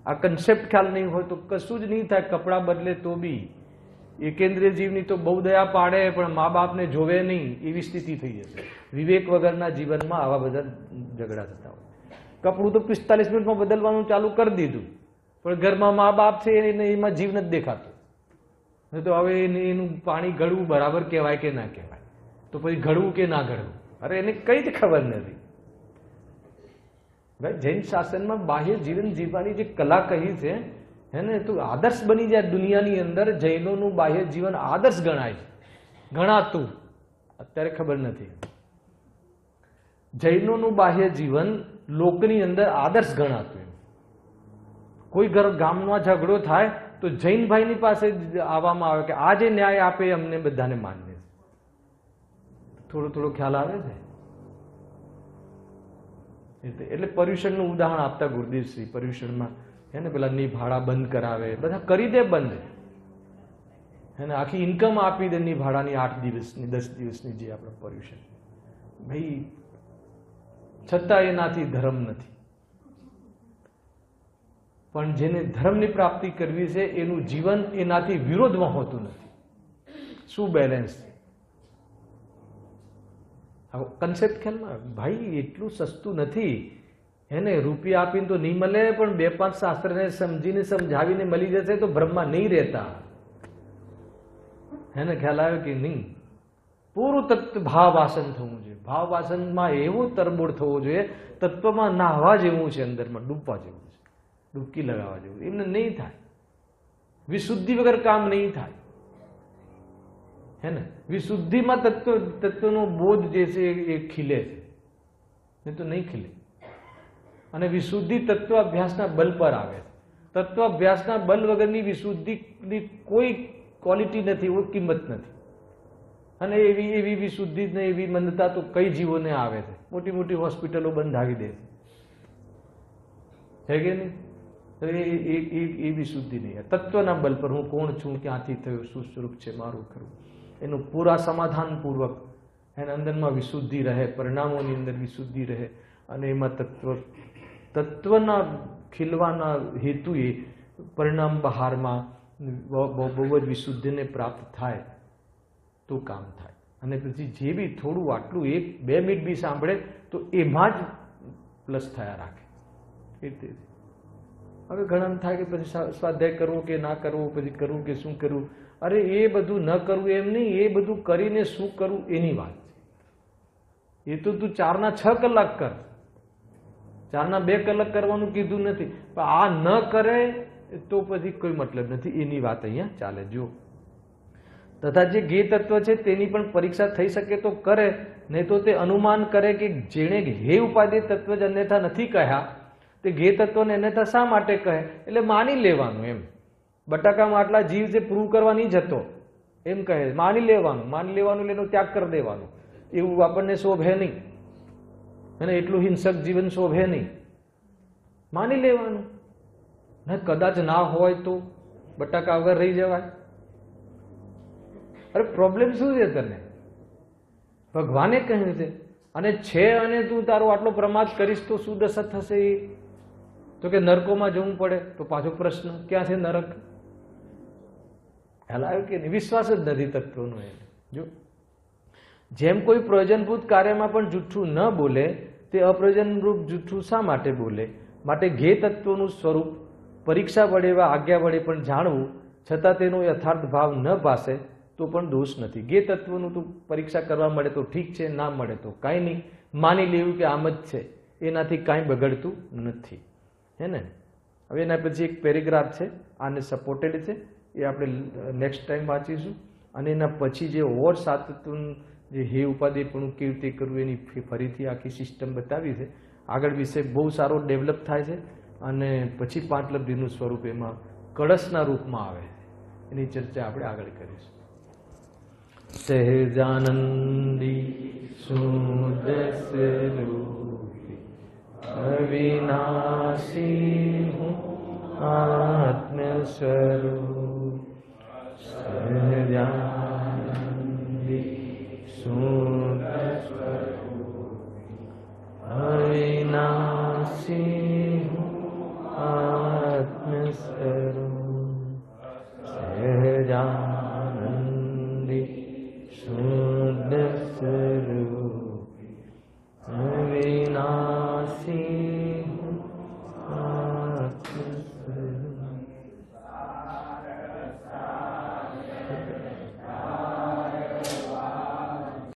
આ કન્સેપ્ટ ખ્યાલ નહીં હોય તો કશું જ નહીં થાય. કપડાં બદલે તો બી એકેન્દ્રિય જીવની તો બહુ દયા પાડે પણ મા બાપને જોવે નહીં એવી સ્થિતિ થઈ જશે. વિવેક વગરના જીવનમાં આવા બધા ઝઘડા થતા હોય. કપડું તો 45 મિનિટમાં બદલવાનું ચાલુ કરી દીધું પણ ઘરમાં મા બાપ છે એને એમાં જીવ નથી દેખાતો. તો હવે એનું પાણી ગળવું બરાબર કહેવાય કે ના કહેવાય, તો પછી ગળવું કે ના ગળવું, અરે એને કઈ જ ખબર નથી. ભાઈ જૈન શાસનમાં બાહ્ય જીવન જીવવાની જે કલા કહી છે હે ને, તો આદર્શ બની જાય દુનિયાની અંદર. જૈનોનું બાહ્ય જીવન આદર્શ ગણાય છે, ગણાતું અત્યારે ખબર નથી. જૈનોનું બાહ્ય જીવન લોકની અંદર આદર્શ ગણાતું. કોઈ ગામમાં ઝઘડો થાય તો જૈનભાઈની પાસે આવવામાં આવે કે આ જે ન્યાય આપે અમને બધાને માન્ય છે. થોડો થોડો ખ્યાલ આવે છે. એટલે પર્યુષણનું ઉદાહરણ આપતા ગુરુદેવશ્રી પર્યુષણમાં હે ને પેલા નિભાડા બંધ કરાવે, બધા કરી દે બંધ હે ને, આખી ઇન્કમ આપી દે નિભાડાની 8 દિવસની 10 દિવસની જે આપણે પર્યુષણ. ભાઈ છતાં એનાથી ધર્મ નથી. પણ જેને ધર્મની પ્રાપ્તિ કરવી છે એનું જીવન એનાથી વિરોધમાં હોતું નથી. શું બેલેન્સ છે કન્સેપ્ટ ખ્યાલમાં? ભાઈ એટલું સસ્તું નથી એને. રૂપિયા આપીને તો નહીં મળે, પણ 2-5 શાસ્ત્રને સમજીને સમજાવીને મળી જશે તો બ્રહ્મા નહીં રહેતા. એને ખ્યાલ આવ્યો કે નહીં, પૂરું તત્વ ભાવ વાસન થવું જોઈએ. ભાવ વાસનમાં એવું તરબોળ થવું જોઈએ, તત્વમાં નાહવા જેવું છે, અંદરમાં ડૂબવા જેવું છે, ડૂબકી લગાવવા જેવું. એમને નહીં થાય. વિશુદ્ધિ વગર કામ નહીં થાય હે ને. વિશુદ્ધિમાં તત્વનો બોધ જે છે એ ખીલે છે, નહીં તો નહીં ખીલે. અને વિશુદ્ધિ તત્વ અભ્યાસના બલ પર આવે છે. તત્વ અભ્યાસના બલ વગરની વિશુદ્ધિની કોઈ ક્વોલિટી નથી, કોઈ કિંમત નથી. અને એવી વિશુદ્ધિ ને એવી મંદતા તો કઈ જીવોને આવે છે. મોટી મોટી હોસ્પિટલો બંધાવી દે છે કે નહીં? એ વિશુદ્ધિ નહીં. તત્વના બલ પર હું કોણ છું, ક્યાંથી થયું, શું સ્વરૂપ છે મારું ખરું, એનું પૂરા સમાધાન પૂર્વક એના અંદરમાં વિશુદ્ધિ રહે, પરિણામોની અંદર વિશુદ્ધિ રહે. અને એમાં તત્વના ખીલવાના હેતુએ પરિણામ બહારમાં બહુ જ વિશુદ્ધિને પ્રાપ્ત થાય તો કામ થાય. અને પછી જે બી થોડું આટલું 1-2 મિનિટ બી સાંભળે તો એમાં જ પ્લસ થયા રાખે. હવે ઘણા થાય કે પછી સ્વાધ્યાય કરવો કે ના કરવો, પછી કરવું કે શું કરવું. અરે એ બધું ન કરવું એમ નહીં, એ બધું કરીને શું કરવું એની વાત છે. એ તો તું 4ના 6 કલાક કર, 4ના 2 કલાક કરવાનું કીધું નથી. પણ આ ન કરે તો પછી કોઈ મતલબ નથી, એની વાત અહીંયા ચાલે. જો તથા જે ગે તત્વ છે તેની પણ પરીક્ષા થઈ શકે તો કરે, નહીં તો તે અનુમાન કરે કે જેણે હે ઉપાધિ તત્વ જ અન્યથા નથી કહ્યા તે ગે તત્વને અન્યથા શા માટે કહે. એટલે માની લેવાનું એમ. બટાકામાં આટલા જીવ છે પ્રૂવ કરવા નહીં જતો એમ કહે, માની લેવાનું. માની લેવાનું એટલે એનો ત્યાગ કરી દેવાનું. એવું આપણને શોભે નહીં અને એટલું હિંસક જીવન શોભે નહીં. માની લેવાનું. કદાચ ના હોય તો બટાકા વગર રહી જવાય. અરે પ્રોબ્લેમ શું છે તને? ભગવાને કહ્યું છે અને છે, અને તું તારો આટલો પ્રમાદ કરીશ તો શું દશા થશે? એ તો કે નરકોમાં જવું પડે. તો પાછો પ્રશ્ન, ક્યાં છે નરક? ખ્યાલ આવ્યો કે નહીં? વિશ્વાસ જ નથી તત્વનો. એને જો જેમ કોઈ પ્રયોજનભૂત કાર્યમાં પણ જૂઠું ન બોલે તે અપ્રયોજનરૂપ જૂઠું શા માટે બોલે? માટે ગે તત્વનું સ્વરૂપ પરીક્ષા વડે વા આજ્ઞા વડે પણ જાણવું, છતાં તેનો યથાર્થ ભાવ ન પાસે તો પણ દોષ નથી. ગે તત્વનું તો પરીક્ષા કરવા મળે તો ઠીક છે, ના મળે તો કાંઈ નહીં, માની લેવું કે આમ જ છે, એનાથી કાંઈ બગડતું નથી હે ને. હવે એના પછી એક પેરેગ્રાફ છે, આને સપોર્ટેડ છે, એ આપણે નેક્સ્ટ ટાઈમ વાંચીશું. અને એના પછી જે ઓર સાતત્વનું જે હે ઉપાધિપણું કેવી રીતે કરવું એની ફરીથી આખી સિસ્ટમ બતાવી છે. આગળ વિષય બહુ સારો ડેવલપ થાય છે. અને પછી પાંચલબ્ધીનું સ્વરૂપ એમાં કળશના રૂપમાં આવે, એની ચર્ચા આપણે આગળ કરીશું. સહેજાનંદી સુદસ્વરૂપી અવિનાશી હું આત્મ સ્વરૂપ